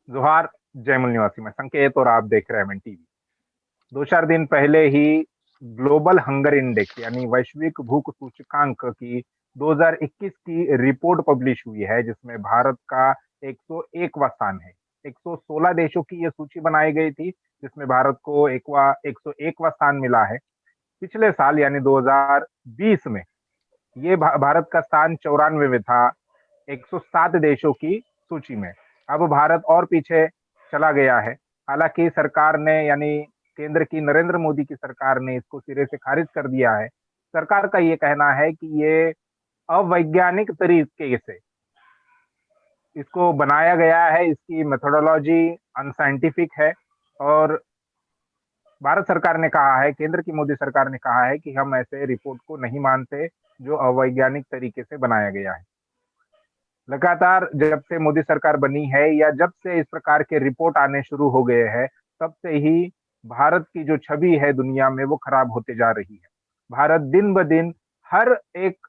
जोहार। जयमुल निवासी में संकेत और आप देख रहे हैं एमएन टीवी। दो चार दिन पहले ही ग्लोबल हंगर इंडेक्स यानी वैश्विक भूख सूचकांक की 2021 की रिपोर्ट पब्लिश हुई है, जिसमें भारत का 101वां स्थान है। 116 देशों की यह सूची बनाई गई थी, जिसमें भारत को 101वां स्थान मिला है। पिछले साल यानी 2020 में ये भारत का स्थान 94 में था, 107 देशों की सूची में। अब भारत और पीछे चला गया है। हालांकि सरकार ने यानी केंद्र की नरेंद्र मोदी की सरकार ने इसको सिरे से खारिज कर दिया है। सरकार का ये कहना है कि ये अवैज्ञानिक तरीके से इसको बनाया गया है, इसकी मेथोडोलॉजी अनसाइंटिफिक है। और भारत सरकार ने कहा है, केंद्र की मोदी सरकार ने कहा है कि हम ऐसे रिपोर्ट को नहीं मानते जो अवैज्ञानिक तरीके से बनाया गया है। लगातार जब से मोदी सरकार बनी है या जब से इस प्रकार के रिपोर्ट आने शुरू हो गए हैं, तब से ही भारत की जो छवि है दुनिया में वो खराब होते जा रही है। भारत दिन ब दिन हर एक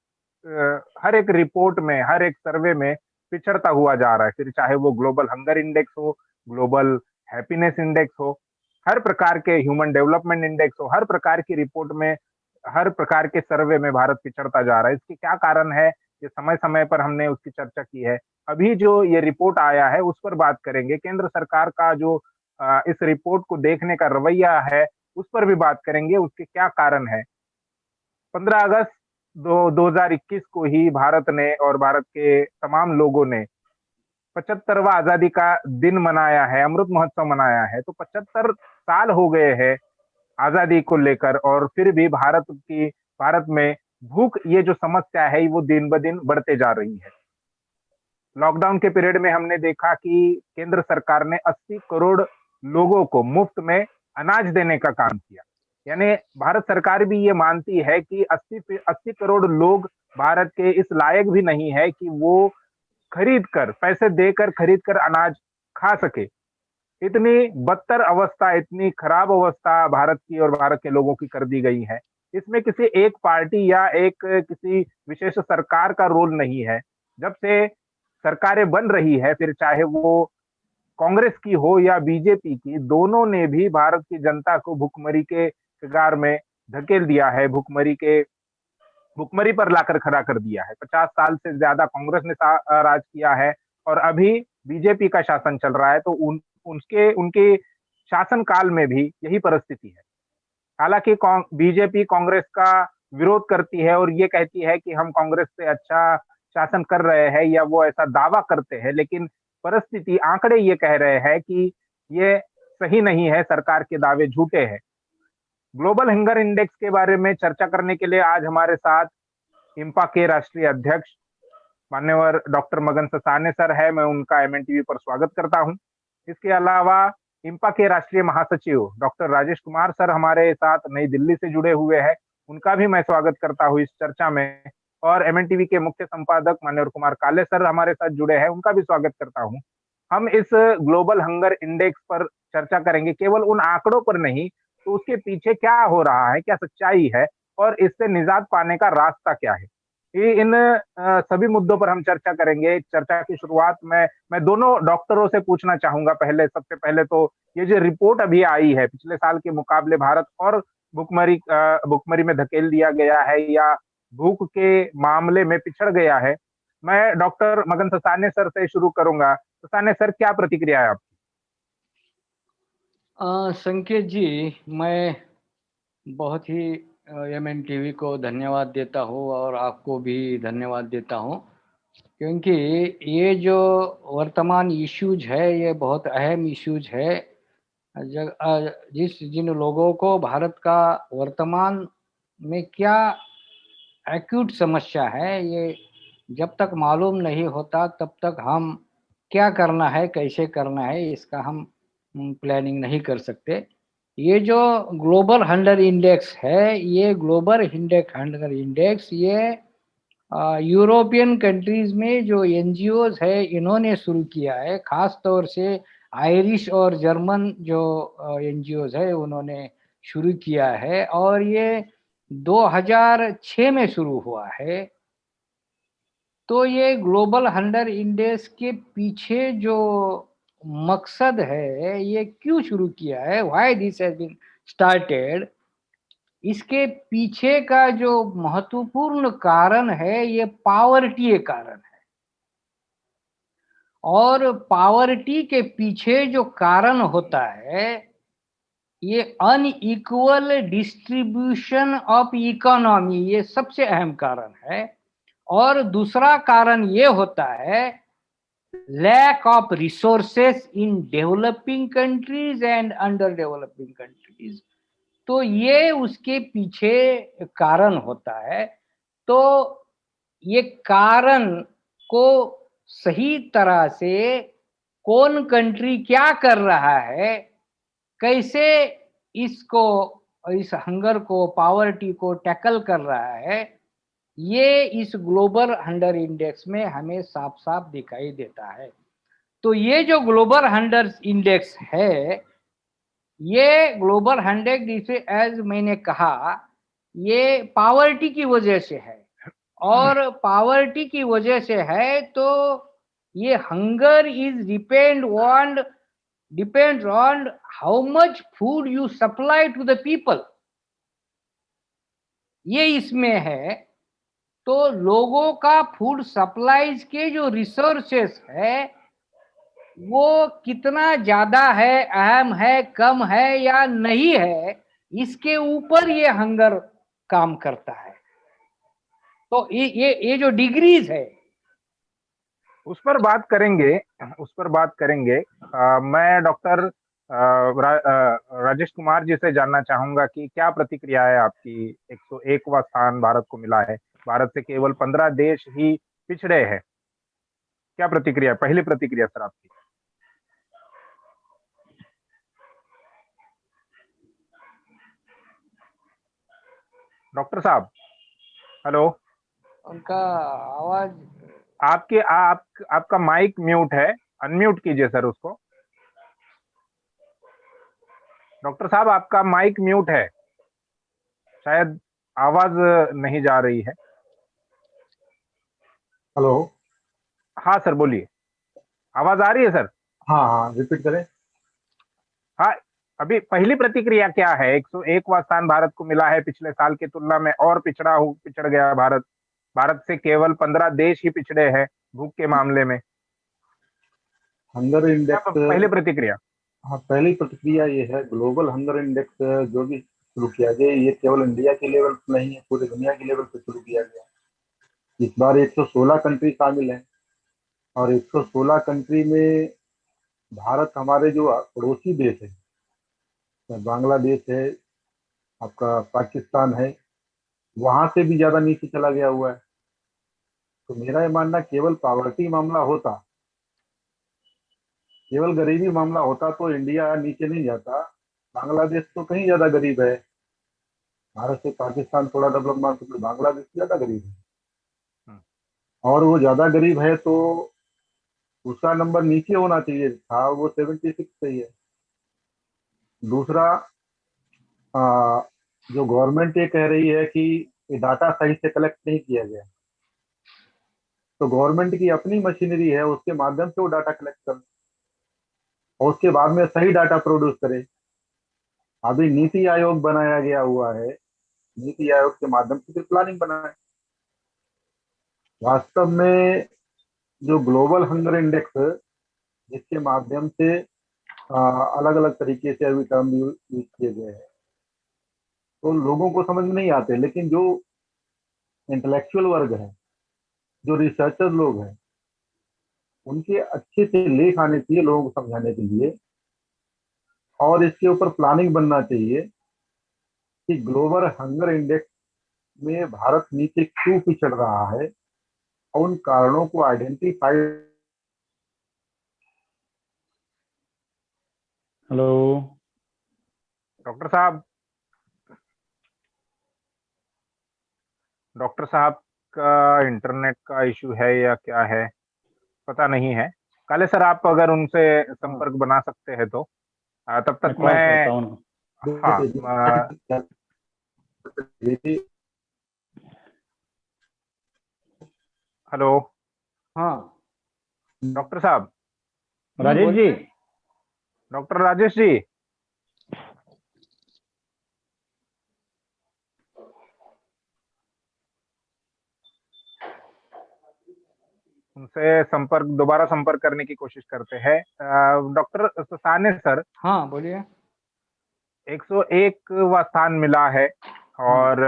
हर एक रिपोर्ट में, हर एक सर्वे में पिछड़ता हुआ जा रहा है। फिर चाहे वो ग्लोबल हंगर इंडेक्स हो, ग्लोबल हैप्पीनेस इंडेक्स हो, हर प्रकार के ह्यूमन डेवलपमेंट इंडेक्स हो, हर प्रकार की रिपोर्ट में, हर प्रकार के सर्वे में भारत पिछड़ता जा रहा है। इसके क्या कारण है, ये समय समय पर हमने उसकी चर्चा की है। अभी जो ये रिपोर्ट आया है उस पर बात करेंगे। केंद्र सरकार का जो इस रिपोर्ट को देखने का रवैया है उस पर भी बात करेंगे, उसके क्या कारण है। 15 अगस्त 2021 को ही भारत ने और भारत के तमाम लोगों ने 75वां आजादी का दिन मनाया है, अमृत महोत्सव मनाया है। तो 75 साल हो गए हैं आजादी को लेकर, और फिर भी भारत में भूख ये जो समस्या है वो दिन ब दिन बढ़ते जा रही है। लॉकडाउन के पीरियड में हमने देखा कि केंद्र सरकार ने 80 करोड़ लोगों को मुफ्त में अनाज देने का काम किया। यानी भारत सरकार भी ये मानती है कि 80 करोड़ लोग भारत के इस लायक भी नहीं है कि वो खरीद कर, पैसे देकर खरीद कर अनाज खा सके। इतनी बदतर अवस्था, इतनी खराब अवस्था भारत की और भारत के लोगों की कर दी गई है। इसमें किसी एक पार्टी या एक किसी विशेष सरकार का रोल नहीं है। जब से सरकारें बन रही है, फिर चाहे वो कांग्रेस की हो या बीजेपी की, दोनों ने भी भारत की जनता को भुखमरी के कगार में धकेल दिया है, भुखमरी पर लाकर खड़ा कर दिया है। 50 साल से ज्यादा कांग्रेस ने राज किया है और अभी बीजेपी का शासन चल रहा है। तो उनके शासन काल में भी यही परिस्थिति है। हालांकि बीजेपी कांग्रेस का विरोध करती है और ये कहती है कि हम कांग्रेस से अच्छा शासन कर रहे हैं, या वो ऐसा दावा करते हैं, लेकिन परिस्थिति, आंकड़े ये कह रहे हैं कि ये सही नहीं है, सरकार के दावे झूठे हैं। ग्लोबल हंगर इंडेक्स के बारे में चर्चा करने के लिए आज हमारे साथ इंपा के राष्ट्रीय अध्यक्ष मान्यवर डॉक्टर मगन ससाने सर है। मैं उनका एमएन टीवी पर स्वागत करता हूं। इसके अलावा इंपा के राष्ट्रीय महासचिव डॉक्टर राजेश कुमार सर हमारे साथ नई दिल्ली से जुड़े हुए हैं। उनका भी मैं स्वागत करता हूं इस चर्चा में। और एमएन टीवी के मुख्य संपादक मान्यवर कुमार काले सर हमारे साथ जुड़े हैं, उनका भी स्वागत करता हूं। हम इस ग्लोबल हंगर इंडेक्स पर चर्चा करेंगे, केवल उन आंकड़ों पर नहीं, तो उसके पीछे क्या हो रहा है, क्या सच्चाई है, और इससे निजात पाने का रास्ता क्या है। इन सभी मुद्दों पर हम चर्चा करेंगे। चर्चा की शुरुआत में मैं दोनों डॉक्टरों से पूछना चाहूंगा। सबसे पहले तो ये जो रिपोर्ट अभी आई है, पिछले साल के मुकाबले भारत और भुखमरी में धकेल दिया गया है या भूख के मामले में पिछड़ गया है। मैं डॉक्टर मगन ससाने सर से शुरू करूंगा। ससाने सर, क्या प्रतिक्रिया है आपकी? संकेत जी, मैं बहुत ही एमएन टीवी को धन्यवाद देता हूँ और आपको भी धन्यवाद देता हूँ, क्योंकि ये जो वर्तमान इश्यूज है ये बहुत अहम इश्यूज है। जिन लोगों को भारत का वर्तमान में क्या एक्यूट समस्या है, ये जब तक मालूम नहीं होता तब तक हम क्या करना है, कैसे करना है, इसका हम प्लानिंग नहीं कर सकते। ये जो ग्लोबल हंगर इंडेक्स है, ये ग्लोबल हंगर इंडेक्स ये यूरोपियन कंट्रीज में जो एनजीओज है इन्होंने शुरू किया है। खास तौर से आयरिश और जर्मन जो एनजीओज है उन्होंने शुरू किया है, और ये 2006 में शुरू हुआ है। तो ये ग्लोबल हंगर इंडेक्स के पीछे जो मकसद है, ये क्यों शुरू किया है, why this has been started, इसके पीछे का जो महत्वपूर्ण कारण है, ये पावर्टी कारण है। और पावर्टी के पीछे जो कारण होता है, ये अनइक्वल डिस्ट्रीब्यूशन ऑफ इकोनॉमी, ये सबसे अहम कारण है। और दूसरा कारण ये होता है lack of resources in developing countries and under developing countries. तो ये उसके पीछे कारण होता है। तो ये कारण को सही तरह से कौन कंट्री क्या कर रहा है, कैसे इसको, इस हंगर को, पावर्टी को टैकल कर रहा है, ये इस ग्लोबल हंगर इंडेक्स में हमें साफ साफ दिखाई देता है। तो ये जो ग्लोबल हंगर इंडेक्स है, ये ग्लोबल हंड्रेड जिसे एज मैंने कहा, ये पावर्टी की वजह से है। और पावर्टी की वजह से है, तो ये hunger is depends on how much food you supply to the people, ये इसमें है। तो लोगों का फूड सप्लाईज के जो रिसोर्सेस है, वो कितना ज्यादा है, अहम है, कम है या नहीं है, इसके ऊपर ये हंगर काम करता है। तो ये जो डिग्रीज है, उस पर बात करेंगे, उस पर बात करेंगे। मैं डॉक्टर राजेश कुमार जी से जानना चाहूंगा कि क्या प्रतिक्रिया है आपकी। 101वां स्थान भारत को मिला है, भारत से केवल 15 देश ही पिछड़े हैं। क्या प्रतिक्रिया, पहली प्रतिक्रिया सर आपकी। डॉक्टर साहब, हेलो। उनका आवाज, आपका माइक म्यूट है, अनम्यूट कीजिए सर उसको। डॉक्टर साहब, आपका माइक म्यूट है, शायद आवाज नहीं जा रही है। हेलो। हाँ सर बोलिए, आवाज आ रही है सर। हाँ हाँ, रिपीट करें। हाँ, अभी पहली प्रतिक्रिया क्या है। 101वां स्थान भारत को मिला है, पिछले साल की तुलना में और पिछड़ गया भारत। भारत से केवल 15 देश ही पिछड़े हैं भूख के मामले में। हंगर क्या इंडेक्स। पहली प्रतिक्रिया। हाँ, पहली प्रतिक्रिया ये है, ग्लोबल हंगर इंडेक्स जो भी शुरू किया गया, ये केवल इंडिया के लेवल पर नहीं है, पूरी दुनिया के लेवल पर शुरू किया गया। इस बार 116 कंट्री शामिल हैं, और 116 कंट्री में भारत, हमारे जो पड़ोसी देश है, बांग्लादेश है, आपका पाकिस्तान है, वहां से भी ज्यादा नीचे चला गया हुआ है। तो मेरा ये मानना, केवल पावर्टी मामला होता, केवल गरीबी मामला होता, तो इंडिया नीचे नहीं जाता। बांग्लादेश तो कहीं ज्यादा गरीब है, भारत से पाकिस्तान थोड़ा डेवलप मार्केट में, बांग्लादेश ज्यादा गरीब है। हम्म, और वो ज्यादा गरीब है तो उसका नंबर नीचे होना चाहिए था, वो 76 पे ही है। दूसरा, आ, जो गवर्नमेंट ये कह रही है कि ये डाटा सही से कलेक्ट नहीं किया गया, तो गवर्नमेंट की अपनी मशीनरी है, उसके माध्यम से वो डाटा कलेक्ट कर और उसके बाद में सही डाटा प्रोड्यूस करे। अभी नीति आयोग बनाया गया हुआ है, नीति आयोग के माध्यम से फिर प्लानिंग बनाए। वास्तव में जो ग्लोबल हंगर इंडेक्स, जिसके माध्यम से अलग अलग तरीके से अभी टर्म यूज किए गए हैं, तो लोगों को समझ में नहीं आते, लेकिन जो इंटेलेक्चुअल वर्ग है, जो रिसर्चर लोग हैं, उनके अच्छे से लेख आने चाहिए लोगों को समझाने के लिए, और इसके ऊपर प्लानिंग बनना चाहिए कि ग्लोबल हंगर इंडेक्स में भारत नीचे क्यों पिछड़ रहा है, और उन कारणों को आइडेंटिफाई। हेलो। डॉक्टर साहब, डॉक्टर साहब का इंटरनेट का इशू है या क्या है पता नहीं है। काले सर, आप अगर उनसे संपर्क बना सकते हैं तो तब मैं तक कॉल करता मैं। हूँ। हाँ, हेलो। हाँ डॉक्टर साहब, राजेश जी, बोलिए। डॉक्टर राजेश जी, उनसे दोबारा संपर्क करने की कोशिश करते हैं। डॉक्टर साने सर, हाँ बोलिए। 101वां स्थान मिला है और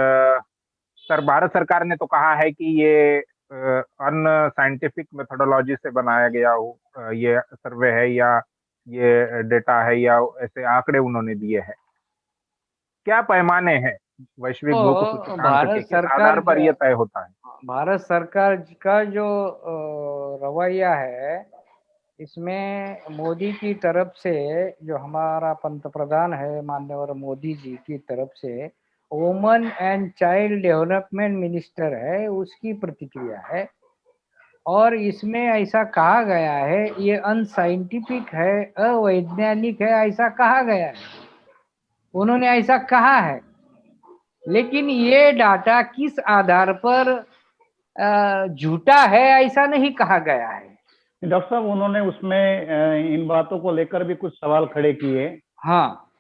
सर भारत सरकार ने तो कहा है कि ये अन साइंटिफिक मेथोडोलॉजी से बनाया गया ये सर्वे है या ये डेटा है या ऐसे आंकड़े उन्होंने दिए हैं। क्या पैमाने हैं वैश्विक भूख तो सूचकांक के, किस आधार पर यह तय होता है? भारत सरकार का जो रवैया है, इसमें मोदी की तरफ से, जो हमारा पंतप्रधान है माननीय मोदी जी की तरफ से, woman and child development minister है, उसकी प्रतिक्रिया है। और इसमें ऐसा कहा गया है, ये अनसाइंटिफिक है, अवैज्ञानिक है, ऐसा कहा गया है, उन्होंने ऐसा कहा है। लेकिन ये डाटा किस आधार पर झूठा है ऐसा नहीं कहा गया है। डॉक्टर साहब, उन्होंने उसमें इन बातों को लेकर भी कुछ सवाल खड़े किए। हाँ,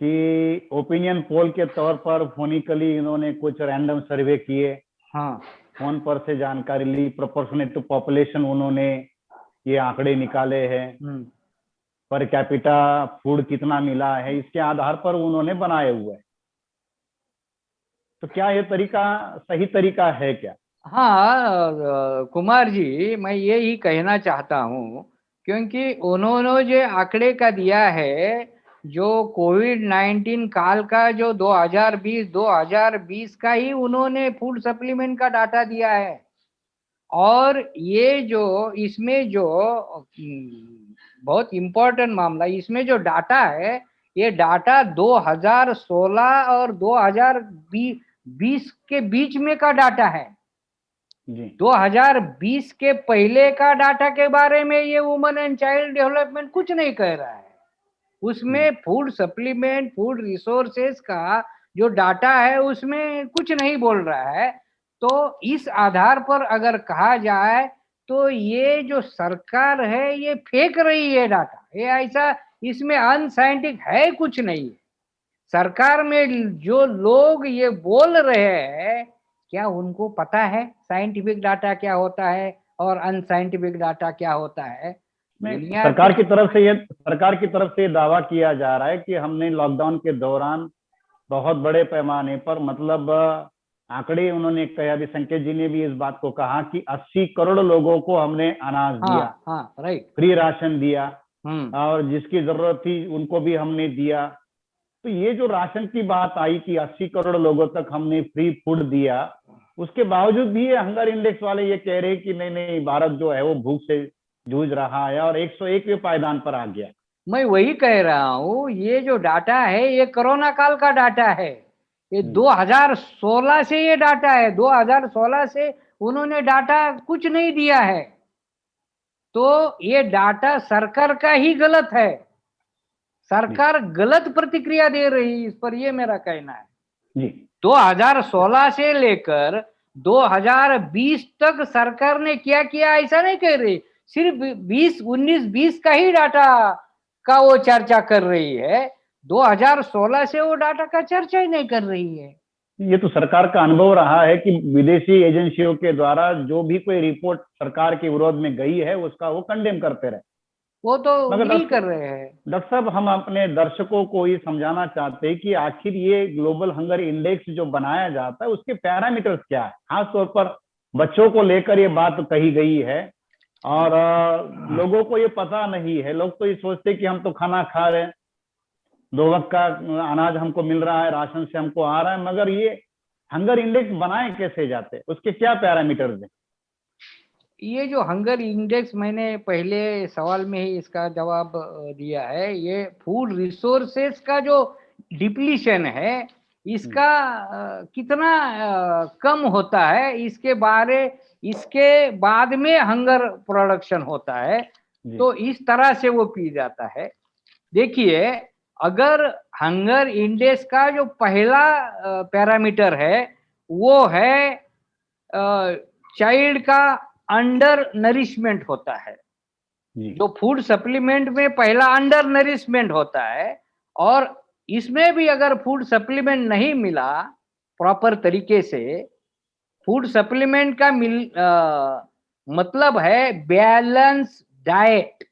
कि ओपिनियन पोल के तौर पर फोनिकली इन्होंने कुछ रैंडम सर्वे किए। हाँ, फोन पर से जानकारी ली, प्रोपोर्शनेट टू पॉपुलेशन उन्होंने ये आंकड़े निकाले हैं, पर कैपिटा फूड कितना मिला है, इसके आधार पर उन्होंने बनाए हुए हैं। तो क्या ये तरीका सही तरीका है क्या? हाँ कुमार जी, मैं ये ही कहना चाहता हूँ, क्योंकि उन्होंने जो आंकड़े का दिया है, जो कोविड-19 काल का जो 2020 का ही उन्होंने फूड सप्लीमेंट का डाटा दिया है। और ये जो इसमें जो बहुत इम्पोर्टेंट मामला, इसमें जो डाटा है, ये डाटा 2016 और 2020 के बीच में का डाटा है जी। 2020 के पहले का डाटा के बारे में ये वुमेन एंड चाइल्ड डेवलपमेंट कुछ नहीं कह रहा है। उसमें फूड सप्लीमेंट, फूड रिसोर्सेस का जो डाटा है उसमें कुछ नहीं बोल रहा है। तो इस आधार पर अगर कहा जाए तो ये जो सरकार है ये फेंक रही है डाटा, ये ऐसा, इसमें अनसाइंटिफिक है कुछ नहीं। सरकार में जो लोग ये बोल रहे हैं, क्या उनको पता है साइंटिफिक डाटा क्या होता है और अनसाइंटिफिक डाटा क्या होता है? सरकार की तरफ से ये दावा किया जा रहा है कि हमने लॉकडाउन के दौरान बहुत बड़े पैमाने पर, मतलब आंकड़े उन्होंने कहा, अभी संकेत जी ने भी इस बात को कहा कि 80 करोड़ लोगों को हमने अनाज दिया। हाँ, राइट, फ्री राशन दिया, और जिसकी जरूरत थी उनको भी हमने दिया। तो ये जो राशन की बात आई कि 80 करोड़ लोगों तक हमने फ्री फूड दिया, उसके बावजूद भी ये हंगर इंडेक्स वाले ये कह रहे हैं कि नहीं भारत जो है वो भूख से जूझ रहा है और 101वें पायदान पर आ गया। मैं वही कह रहा हूँ, ये जो डाटा है ये कोरोना काल का डाटा है, ये 2016 से ये डाटा है, 2016 से उन्होंने डाटा कुछ नहीं दिया है। तो ये डाटा सरकार का ही गलत है, सरकार गलत प्रतिक्रिया दे रही है इस पर, ये मेरा कहना है जी। 2016 से लेकर 2020 तक सरकार ने क्या किया ऐसा नहीं कह रही, सिर्फ 19-20 का ही डाटा का वो चर्चा कर रही है, 2016 से वो डाटा का चर्चा ही नहीं कर रही है। ये तो सरकार का अनुभव रहा है कि विदेशी एजेंसियों के द्वारा जो भी कोई रिपोर्ट सरकार के विरोध में गई है उसका वो कंडेम करते रहे, वो तो नहीं कर रहे हैं। डॉक्टर साहब, हम अपने दर्शकों को ये समझाना चाहते हैं कि आखिर ये ग्लोबल हंगर इंडेक्स जो बनाया जाता है उसके पैरामीटर्स क्या है। खासतौर पर बच्चों को लेकर ये बात कही गई है और लोगों को ये पता नहीं है। लोग तो ये सोचते हैं कि हम तो खाना खा रहे हैं, 2 वक्त का अनाज हमको मिल रहा है, राशन से हमको आ रहा है, मगर ये हंगर इंडेक्स बनाए कैसे जाते, उसके क्या पैरामीटर्स हैं? ये जो हंगर इंडेक्स, मैंने पहले सवाल में ही इसका जवाब दिया है, ये फूड रिसोर्सेस का जो डिप्लीशन है इसका कितना कम होता है, इसके बाद में हंगर प्रोडक्शन होता है, तो इस तरह से वो पी जाता है। देखिए, अगर हंगर इंडेक्स का जो पहला पैरामीटर है वो है चाइल्ड का अंडर नरिशमेंट होता है, जी जो फूड सप्लीमेंट में पहला अंडर नरिशमेंट होता है, और इसमें भी अगर फूड सप्लीमेंट नहीं मिला प्रॉपर तरीके से, फूड सप्लीमेंट का मतलब है बैलेंस डाइट।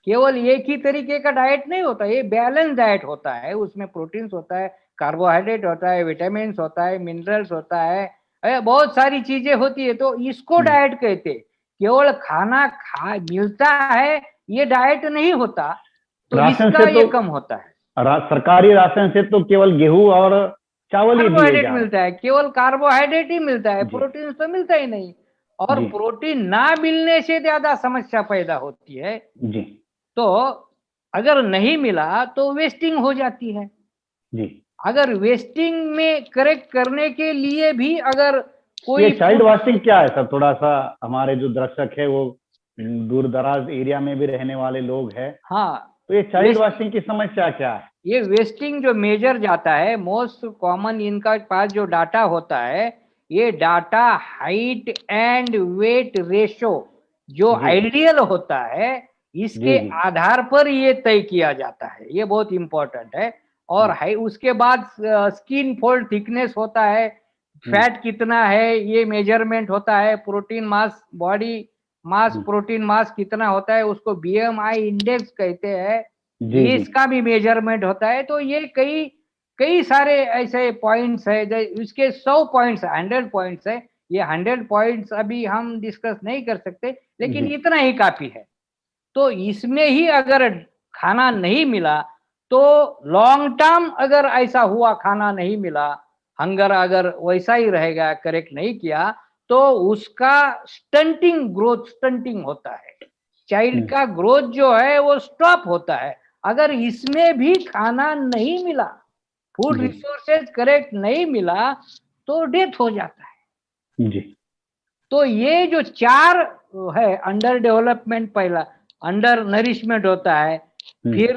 केवल एक ही तरीके का डाइट नहीं होता, ये बैलेंस डाइट होता है। उसमें प्रोटीन्स होता है, कार्बोहाइड्रेट होता है, विटामिन्स होता है, मिनरल्स होता है, बहुत सारी चीजें होती है। तो इसको डाइट कहते हैं। केवल खाना खा मिलता है ये डाइट नहीं होता, तो राशन इसका से ये तो कम होता है। सरकारी राशन से तो केवल गेहूं और चावल ही दिए कार्बोहाइड्रेट जा रहे मिलता है, केवल कार्बोहाइड्रेट ही मिलता है, जी प्रोटीन तो मिलता ही नहीं। और जी प्रोटीन ना मिलने से ज्यादा समस्या पैदा होती है। जी तो अगर नहीं मिला तो वेस्टिंग हो जाती है। जी। अगर वेस्टिंग में करेक्ट करने के लिए भी अगर ये कोई चाइल्ड फूड, वाशिंग क्या है सर? थोड़ा सा हमारे जो दर्शक है वो दूर दराज एरिया में भी रहने वाले लोग हैं, हाँ, तो ये चाइल्ड वाशिंग की समस्या क्या है? ये वेस्टिंग जो मेजर जाता है, मोस्ट कॉमन इनका पास जो डाटा होता है, ये data height and weight ratio जो जी आइडियल होता है, इसके जी आधार पर ये तय किया जाता है। ये बहुत इंपॉर्टेंट है। और हाई उसके बाद स्किन फोल्ड थिकनेस होता है, फैट कितना है ये मेजरमेंट होता है, प्रोटीन मास, बॉडी मास, प्रोटीन मास कितना होता है, उसको बीएमआई इंडेक्स कहते हैं, जी जी इसका भी मेजरमेंट होता है। तो ये कई कई सारे ऐसे पॉइंट्स है, इसके 100 पॉइंट्स, 100 पॉइंट्स है। ये 100 पॉइंट्स अभी हम डिस्कस नहीं कर सकते, लेकिन जी इतना ही काफी है। तो इसमें ही अगर खाना नहीं मिला, तो लॉन्ग टर्म अगर ऐसा हुआ, खाना नहीं मिला, हंगर अगर वैसा ही रहेगा, करेक्ट नहीं किया, तो उसका स्टंटिंग, ग्रोथ स्टंटिंग होता है। चाइल्ड का ग्रोथ जो है वो स्टॉप होता है। अगर इसमें भी खाना नहीं मिला, फूड जी रिसोर्सेज करेक्ट नहीं मिला, तो डेथ हो जाता है। जी तो ये जो चार है, अंडर डेवलपमेंट पहला, अंडर नरिशमेंट होता है, फिर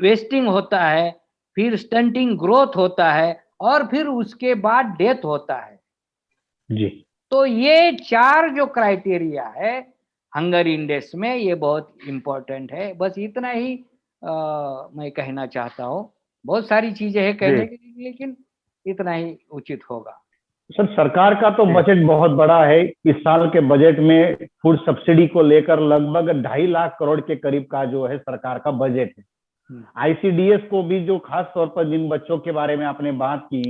वेस्टिंग होता है, फिर स्टंटिंग ग्रोथ होता है, और फिर उसके बाद डेथ होता है। जी। तो ये चार जो क्राइटेरिया है हंगर इंडेक्स में, ये बहुत इंपॉर्टेंट है। बस इतना ही मैं कहना चाहता हूँ। बहुत सारी चीजें हैं कहने के लिए, लेकिन इतना ही उचित होगा। सर सरकार का तो बजट बहुत बड़ा है। इस साल के बजट में फूड सब्सिडी को लेकर लगभग 2.5 लाख करोड़ के करीब का जो है सरकार का बजट है। आईसीडीएस को भी, जो खास तौर पर जिन बच्चों के बारे में आपने बात की,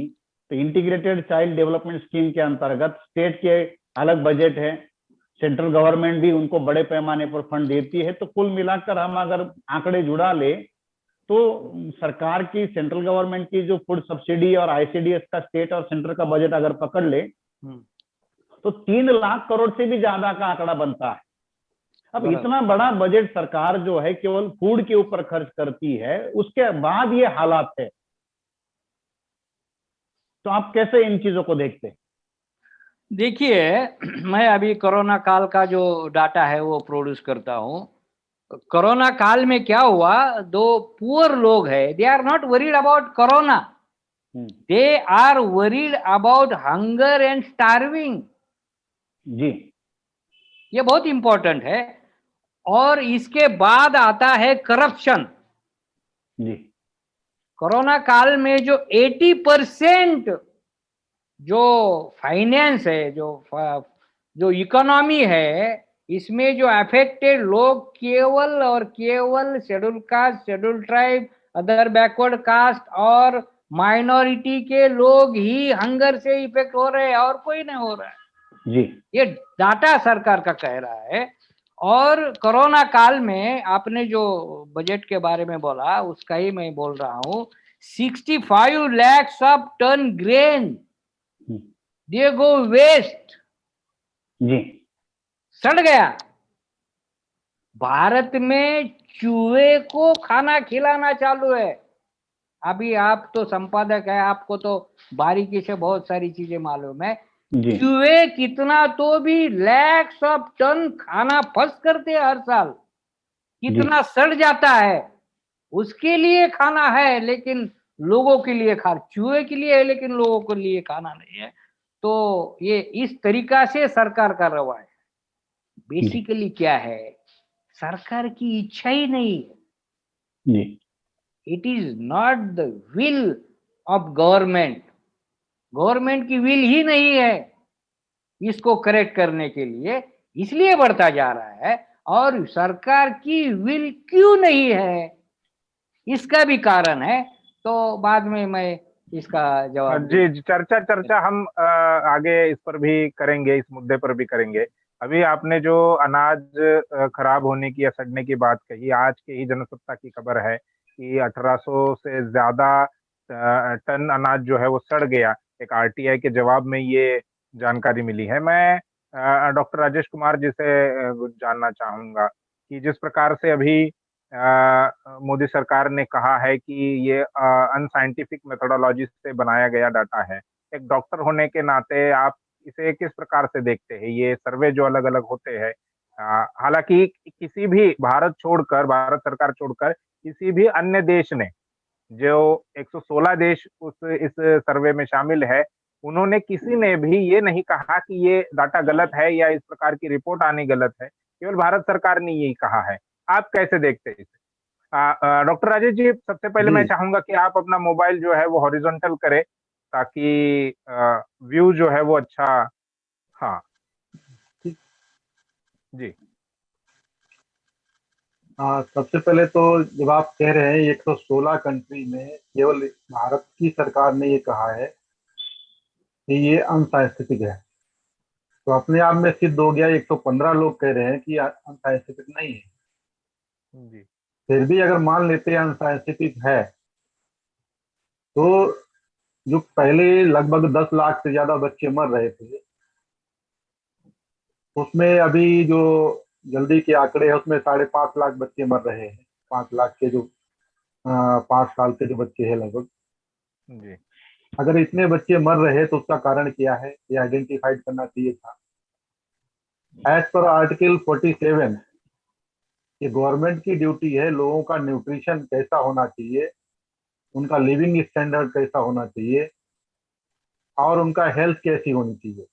तो इंटीग्रेटेड चाइल्ड डेवलपमेंट स्कीम के अंतर्गत स्टेट के अलग बजट है, सेंट्रल गवर्नमेंट भी उनको बड़े पैमाने पर फंड देती है। तो कुल मिलाकर हम अगर आंकड़े जुड़ा ले, तो सरकार की, सेंट्रल गवर्नमेंट की जो फूड सब्सिडी और आईसीडीएस का स्टेट और सेंटर का बजट अगर पकड़ ले, तो 3 लाख करोड़ से भी ज्यादा का आंकड़ा बनता है। अब इतना बड़ा बजट सरकार जो है केवल फूड के ऊपर खर्च करती है, उसके बाद ये हालात है। तो आप कैसे इन चीजों को देखते हैं? देखिए, मैं अभी कोरोना काल का जो डाटा है वो प्रोड्यूस करता हूँ। कोरोना काल में क्या हुआ, दो पुअर लोग हैं, they are not worried about corona, they are worried about hunger and starving. जी, ये बहुत इंपॉर्टेंट है। और इसके बाद आता है करप्शन। जी, कोरोना काल में जो 80% जो फाइनेंस है, जो इकोनॉमी है, इसमें जो अफेक्टेड लोग केवल और केवल schedule caste, schedule tribe, other backward caste और माइनॉरिटी के लोग ही हंगर से इफेक्ट हो रहे हैं, और कोई नहीं हो रहा है। जी, ये डाटा सरकार का कह रहा है। और कोरोना काल में आपने जो बजट के बारे में बोला, उसका ही मैं बोल रहा हूँ। 65 lakhs of ton grain they go waste, जी, सड़ गया। भारत में चूहे को खाना खिलाना चालू है। अभी आप तो संपादक है, आपको तो बारीकी से बहुत सारी चीजें मालूम है। चूहे कितना तो भी लैक्स ऑफ टन खाना फंस करते हैं हर साल, कितना सड़ जाता है। उसके लिए खाना है, लेकिन लोगों के लिए चूहे के लिए है, लेकिन लोगों के लिए खाना नहीं है। तो ये इस तरीका से सरकार का रवैया है। बेसिकली क्या है, सरकार की इच्छा ही नहीं है। जी it is not the will of government. Government की विल ही नहीं है इसको करेक्ट करने के लिए, इसलिए बढ़ता जा रहा है। और सरकार की विल क्यों नहीं है, इसका भी कारण है। तो बाद में मैं इसका जवाब जी जी, चर्चा चर्चा हम आगे इस पर भी करेंगे, इस मुद्दे पर भी करेंगे। अभी आपने जो अनाज खराब होने की या सड़ने की बात कही, आज के ही जनसत्ता की खबर है कि 1800 से ज्यादा टन अनाज जो है वो सड़ गया। एक आरटीआई के जवाब में ये जानकारी मिली है। मैं डॉक्टर राजेश कुमार जी से जानना चाहूंगा कि जिस प्रकार से अभी मोदी सरकार ने कहा है कि ये अनसाइंटिफिक मेथोडोलॉजी से बनाया गया डाटा है, एक डॉक्टर होने के नाते आप इसे किस प्रकार से देखते हैं? ये सर्वे जो अलग अलग होते हैं, हालांकि किसी भी भारत सरकार छोड़कर किसी भी अन्य देश ने, जो 116 देश उस इस सर्वे में शामिल है, उन्होंने किसी ने भी ये नहीं कहा कि ये डाटा गलत है या इस प्रकार की रिपोर्ट आनी गलत है। केवल भारत सरकार ने यही कहा है। आप कैसे देखते हैं इसे? डॉक्टर राजेश जी, सबसे पहले मैं जी चाहूंगा कि आप अपना मोबाइल जो है वो हॉरिजॉन्टल करें ताकि व्यू जो है वो अच्छा। हाँ ठीक। जी सबसे पहले तो जब आप कह रहे हैं 116 कंट्री में केवल भारत की सरकार ने ये कहा है कि ये अनसाइंटिफिक है, तो अपने आप में सिद्ध हो गया 115 लोग कह रहे हैं कि अनसाइंटिफिक नहीं है। जी फिर भी अगर मान लेते हैं अनसाइंटिफिक है, तो जो पहले लगभग 10 लाख से ज्यादा बच्चे मर रहे थे, उसमें अभी जो जल्दी के आंकड़े हैं उसमें 5.5 लाख बच्चे मर रहे हैं। 5 लाख के जो 5 साल के जो बच्चे हैं लगभग, जी अगर इतने बच्चे मर रहे तो उसका कारण क्या है, ये आइडेंटिफाइड करना चाहिए था। एज पर आर्टिकल 47, ये गवर्नमेंट की ड्यूटी है लोगों का न्यूट्रिशन कैसा होना चाहिए, उनका लिविंग स्टैंडर्ड कैसा होना चाहिए और उनका हेल्थ कैसी होनी चाहिए।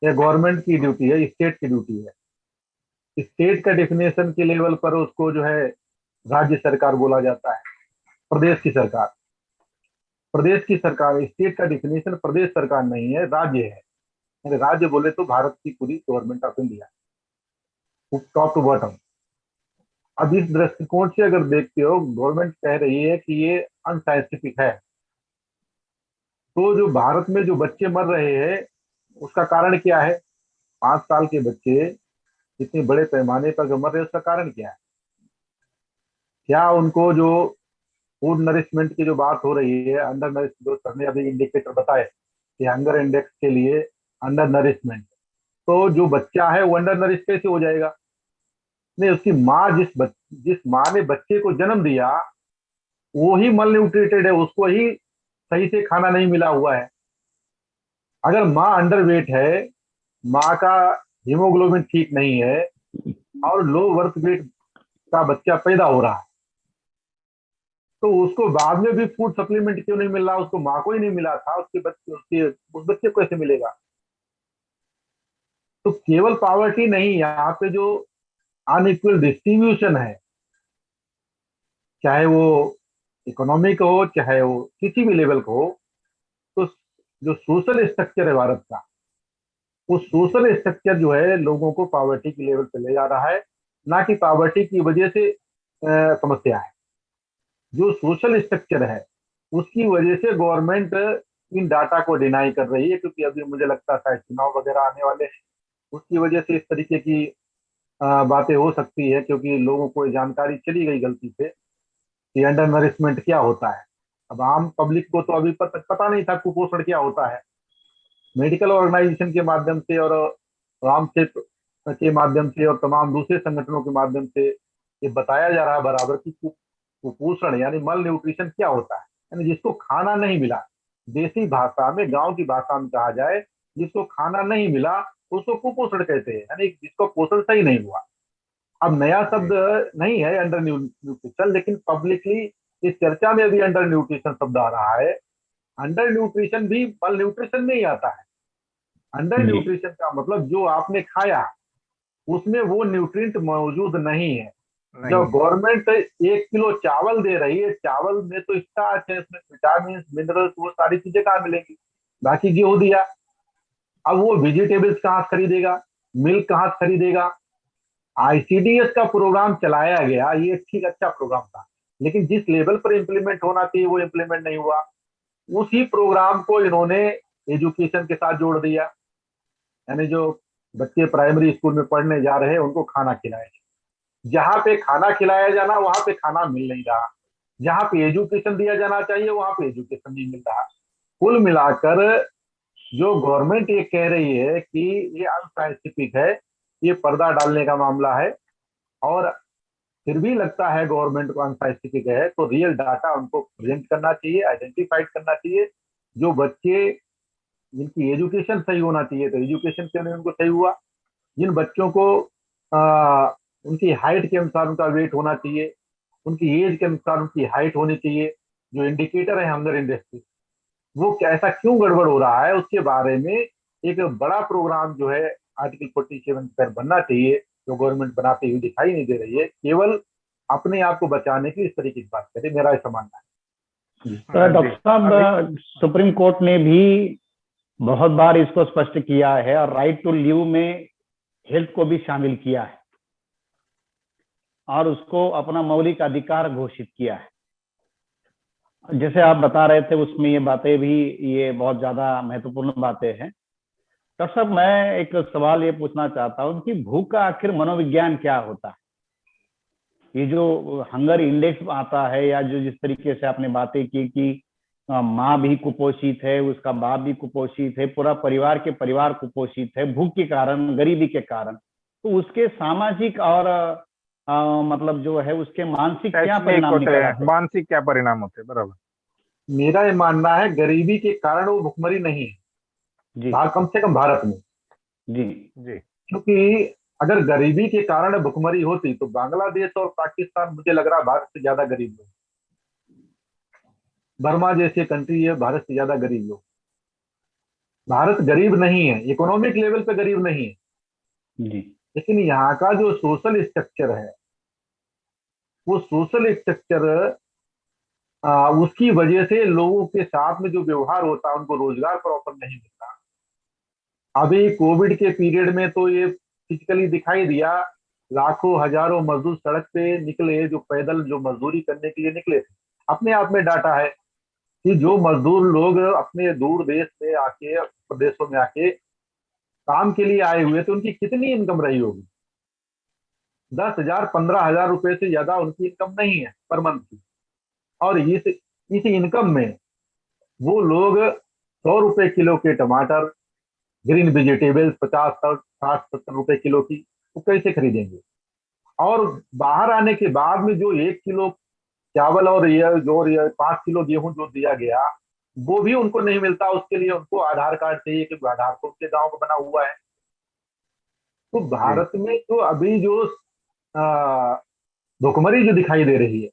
ये गवर्नमेंट की ड्यूटी है, स्टेट की ड्यूटी है। स्टेट का डिफिनेशन के लेवल पर उसको जो है राज्य सरकार बोला जाता है, प्रदेश की सरकार। प्रदेश की सरकार, स्टेट का डिफिनेशन प्रदेश सरकार नहीं है, राज्य है। यानी राज्य बोले तो भारत की पूरी government of India, top to bottom. अब इस दृष्टिकोण से अगर देखते हो, गवर्नमेंट कह रही है कि ये अनसाइंटिफिक है, तो जो भारत में जो बच्चे मर रहे हैं उसका कारण क्या है? 5 साल के बच्चे इतने बड़े पैमाने पर जो मर रहे हैं उसका कारण क्या है? क्या उनको जो फूड नरिशमेंट की जो बात हो रही है, अंडर नरिश, जो सर ने अभी इंडिकेटर बताए कि हंगर इंडेक्स के लिए अंडर नरिशमेंट, तो जो बच्चा है वो अंडर नरिश कैसे हो जाएगा? नहीं, उसकी माँ जिस माँ ने बच्चे को जन्म दिया वो ही मल न्यूट्रिटेड है, उसको ही सही से खाना नहीं मिला हुआ है। अगर माँ अंडर वेट है, माँ का हीमोग्लोबिन ठीक नहीं है और लो बर्थ वेट का बच्चा पैदा हो रहा है, तो उसको बाद में भी फूड सप्लीमेंट क्यों नहीं मिल रहा? उसको माँ को ही नहीं मिला था, उसके बच्चे उस बच्चे को कैसे मिलेगा? तो केवल पॉवर्टी नहीं, यहाँ पे जो अनइक्वल डिस्ट्रीब्यूशन है, चाहे वो इकोनॉमिक हो चाहे वो किसी भी लेवल का हो, तो जो सोशल स्ट्रक्चर है भारत का, वो सोशल स्ट्रक्चर जो है लोगों को पॉवर्टी की लेवल पे ले जा रहा है, ना कि पॉवर्टी की वजह से समस्या है। जो सोशल स्ट्रक्चर है उसकी वजह से गवर्नमेंट इन डाटा को डिनाई कर रही है, क्योंकि अभी मुझे लगता है शायद चुनाव वगैरह आने वाले हैं, उसकी वजह से इस तरीके की बातें हो सकती है, क्योंकि लोगों को ये जानकारी चली गई गलती से कि अंडर नरिशमेंट क्या होता है। अब आम पब्लिक को तो अभी पता नहीं था कुपोषण क्या होता है। मेडिकल ऑर्गेनाइजेशन के माध्यम से और रामचेत के माध्यम से और तमाम दूसरे संगठनों के माध्यम से ये बताया जा रहा है बराबर कि कुपोषण यानी मल न्यूट्रिशन क्या होता है, यानी जिसको खाना नहीं मिला, देसी भाषा में, गांव की भाषा में कहा जाए, जिसको खाना नहीं मिला उसको कुपोषण कहते हैं, यानी जिसको पोषण सही नहीं हुआ। अब नया शब्द नहीं है अंडर न्यूट्रिशन, लेकिन पब्लिकली इस चर्चा में भी अंडर न्यूट्रिशन शब्द आ रहा है। अंडर न्यूट्रिशन भी मल न्यूट्रिशन में ही आता है। अंडर जी न्यूट्रिशन का मतलब जो आपने खाया उसमें वो न्यूट्रिएंट मौजूद नहीं है। नहीं जब है। गवर्नमेंट 1 किलो चावल दे रही है, चावल में तो स्टार्च है, उसमें विटामिन मिनरल्स, वो सारी चीजें कहाँ मिलेंगी? बाकी गेहूं दिया, अब वो वेजिटेबल्स कहाँ से खरीदेगा, मिल्क कहाँ से खरीदेगा? आईसीडीएस का प्रोग्राम चलाया गया, ये ठीक अच्छा प्रोग्राम था, लेकिन जिस लेवल पर इम्प्लीमेंट होना चाहिए वो इम्प्लीमेंट नहीं हुआ। उसी प्रोग्राम को इन्होंने एजुकेशन के साथ जोड़ दिया, यानी जो बच्चे प्राइमरी स्कूल में पढ़ने जा रहे हैं उनको खाना खिलाया, जहाँ पे खाना खिलाया जाना वहां पे खाना मिल नहीं रहा, जहाँ पे एजुकेशन दिया जाना चाहिए वहां पे एजुकेशन नहीं मिल रहा। कुल मिलाकर जो गवर्नमेंट ये कह रही है कि ये अनसाइंटिफिक है, ये पर्दा डालने का मामला है, और फिर भी लगता है गवर्नमेंट को अनसाइंटिफिक है, तो रियल डाटा उनको प्रेजेंट करना चाहिए, आइडेंटिफाइड करना चाहिए। जो बच्चे जिनकी एजुकेशन सही होना चाहिए तो एजुकेशन क्यों नहीं उनको सही हुआ, जिन बच्चों को उनकी हाइट के अनुसार उनका वेट होना चाहिए, उनकी एज के अनुसार उनकी हाइट होनी चाहिए, जो इंडिकेटर है हंगर इंडेक्स, वो ऐसा क्यों गड़बड़ हो रहा है, उसके बारे में एक बड़ा प्रोग्राम जो है आर्टिकल 47 पर बनना चाहिए, जो गवर्नमेंट बनाती हुई दिखाई नहीं दे रही है, केवल अपने आप को बचाने की इस तरीके की बात करे, मेरा ऐसा मानना है। तो डॉक्टर साहब, सुप्रीम कोर्ट ने भी बहुत बार इसको स्पष्ट किया है और राइट टू लिव में हेल्थ को भी शामिल किया है और उसको अपना मौलिक अधिकार घोषित किया है। जैसे आप बता रहे थे उसमें ये बातें भी, ये बहुत ज्यादा महत्वपूर्ण बातें हैं। डॉक्टर साहब, मैं एक सवाल ये पूछना चाहता हूँ कि भूख का आखिर मनोविज्ञान क्या होता है? ये जो हंगर इंडेक्स आता है, या जो जिस तरीके से आपने बातें की कि माँ भी कुपोषित है, उसका बाप भी कुपोषित है, पूरा परिवार के परिवार कुपोषित है भूख के कारण, गरीबी के कारण, तो उसके सामाजिक और मतलब जो है उसके मानसिक क्या परिणाम निकल आते हैं? मानसिक क्या परिणाम होते हैं? बराबर। मेरा ये मानना है गरीबी के कारण वो भुखमरी नहीं है, जी कम से कम भारत में। जी जी। क्योंकि अगर गरीबी के कारण भुखमरी होती तो बांग्लादेश और पाकिस्तान मुझे लग रहा भारत से ज्यादा गरीब लोग, बर्मा जैसे कंट्री है भारत से ज्यादा गरीब लोग। भारत गरीब नहीं है, इकोनॉमिक लेवल पे गरीब नहीं है, जी लेकिन यहाँ का जो सोशल स्ट्रक्चर है, वो सोशल स्ट्रक्चर उसकी वजह से लोगों के साथ में जो व्यवहार होता है, उनको रोजगार प्रॉपर नहीं मिलता। अभी कोविड के पीरियड में तो ये फिजिकली दिखाई दिया, लाखों हजारों मजदूर सड़क पे निकले, जो पैदल जो मजदूरी करने के लिए निकले थे। अपने आप में डाटा है कि जो मजदूर लोग अपने दूर देश में आके, प्रदेशों में आके काम के लिए आए हुए थे, उनकी कितनी इनकम रही होगी? 10,000 15,000 रुपए से ज्यादा उनकी इनकम नहीं है पर मंथ की। और इस इनकम में वो लोग 100 रुपए किलो के टमाटर, ग्रीन वेजिटेबल्स 50 60 70 रुपए किलो की, वो कैसे खरीदेंगे? और बाहर आने के बाद में जो 1 किलो चावल और ये 5 किलो गेहूं जो दिया गया, वो भी उनको नहीं मिलता। उसके लिए उनको आधार कार्ड चाहिए कि आधार तो उसके गांव का बना हुआ है। तो भारत में तो अभी जो भुखमरी जो दिखाई दे रही है,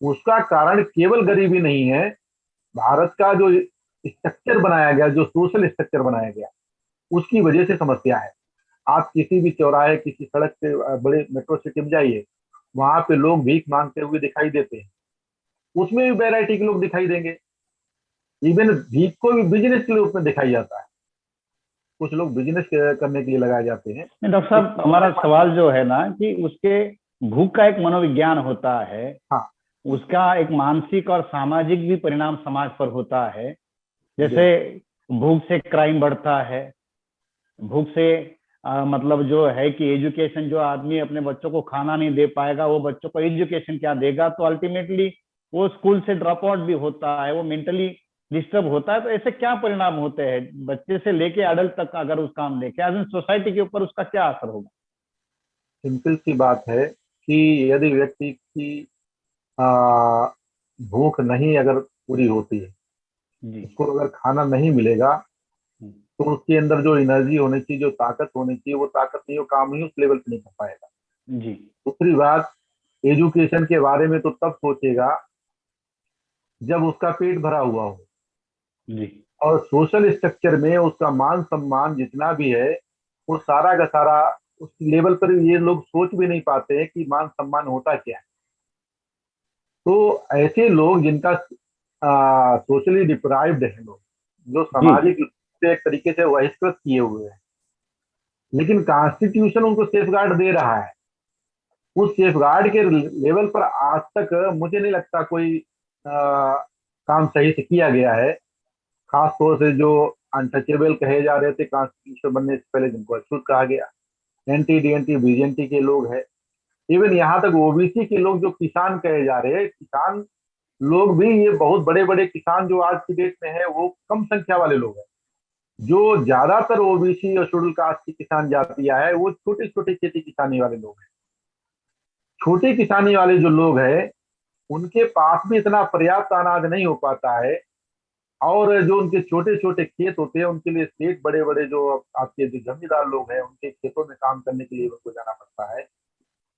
उसका कारण केवल गरीबी नहीं है, भारत का जो स्ट्रक्चर बनाया गया, जो सोशल स्ट्रक्चर बनाया गया, उसकी वजह से समस्या है। आप किसी भी चौराहे, किसी सड़क पे, बड़े मेट्रो सिटी में जाइए, वहां पे लोग भीख मांगते हुए दिखाई देते हैं, उसमें भी वैरायटी के लोग दिखाई देंगे। इवन भीख को भी बिजनेस के रूप में दिखाई जाता है, कुछ लोग बिजनेस करने के लिए लगाए जाते हैं। डॉक्टर साहब, हमारा सवाल जो है ना कि उसके भूख का एक मनोविज्ञान होता है, हाँ, उसका एक मानसिक और सामाजिक भी परिणाम समाज पर होता है। जैसे भूख से क्राइम बढ़ता है, भूख से मतलब जो है कि एजुकेशन, जो आदमी अपने बच्चों को खाना नहीं दे पाएगा, वो बच्चों को एजुकेशन क्या देगा? तो अल्टीमेटली वो स्कूल से ड्रॉप आउट भी होता है, वो मेंटली डिस्टर्ब होता है। तो ऐसे क्या परिणाम होते हैं बच्चे से लेके एडल्ट तक? अगर उसका हम देखें एज इन सोसाइटी के ऊपर उसका क्या असर होगा? सिंपल सी बात है कि यदि व्यक्ति की आ, भूख नहीं अगर पूरी होती है, जी उसको अगर खाना नहीं मिलेगा, तो उसके अंदर जो एनर्जी होनी चाहिए, जो ताकत होनी चाहिए, वो ताकत नहीं, वो काम नहीं उस लेवल पे नहीं कर पाएगा। जी दूसरी बात, एजुकेशन के बारे में तो तब सोचेगा जब उसका पेट भरा हुआ हो, जी और सोशल स्ट्रक्चर में उसका मान सम्मान जितना भी है, वो सारा का सारा उस लेवल पर ये लोग सोच भी नहीं पाते हैं कि मान सम्मान होता क्या है। तो ऐसे लोग जिनका सोशली डिप्राइव्ड है, लोग जो जी सामाजिक रूप से एक तरीके से बहिष्कृत किए हुए हैं, लेकिन कॉन्स्टिट्यूशन उनको सेफगार्ड दे रहा है। उस सेफगार्ड के लेवल पर आज तक मुझे नहीं लगता कोई काम सही से किया गया है। खास तौर से जो अनटचेबल कहे जा रहे थे कॉन्स्टिट्यूशन बनने से पहले, जिनको अछूत कहा गया, एनटी डीएनटी बीजेंटी के लोग हैं, इवन यहाँ तक ओबीसी के लोग जो किसान कहे जा रहे हैं, किसान लोग भी, ये बहुत बड़े बड़े किसान जो आज की डेट में है वो कम संख्या वाले लोग हैं। जो ज्यादातर ओबीसी और शेड्यूल कास्ट की किसान जातियां है वो छोटी छोटी खेती किसानी वाले लोग हैं। छोटी किसानी वाले जो लोग हैं उनके पास भी इतना पर्याप्त अनाज नहीं हो पाता है, और जो उनके छोटे छोटे खेत होते हैं उनके लिए स्टेट बड़े बड़े जो आपके जो जमींदार लोग हैं उनके खेतों में काम करने के लिए उनको जाना पड़ता है।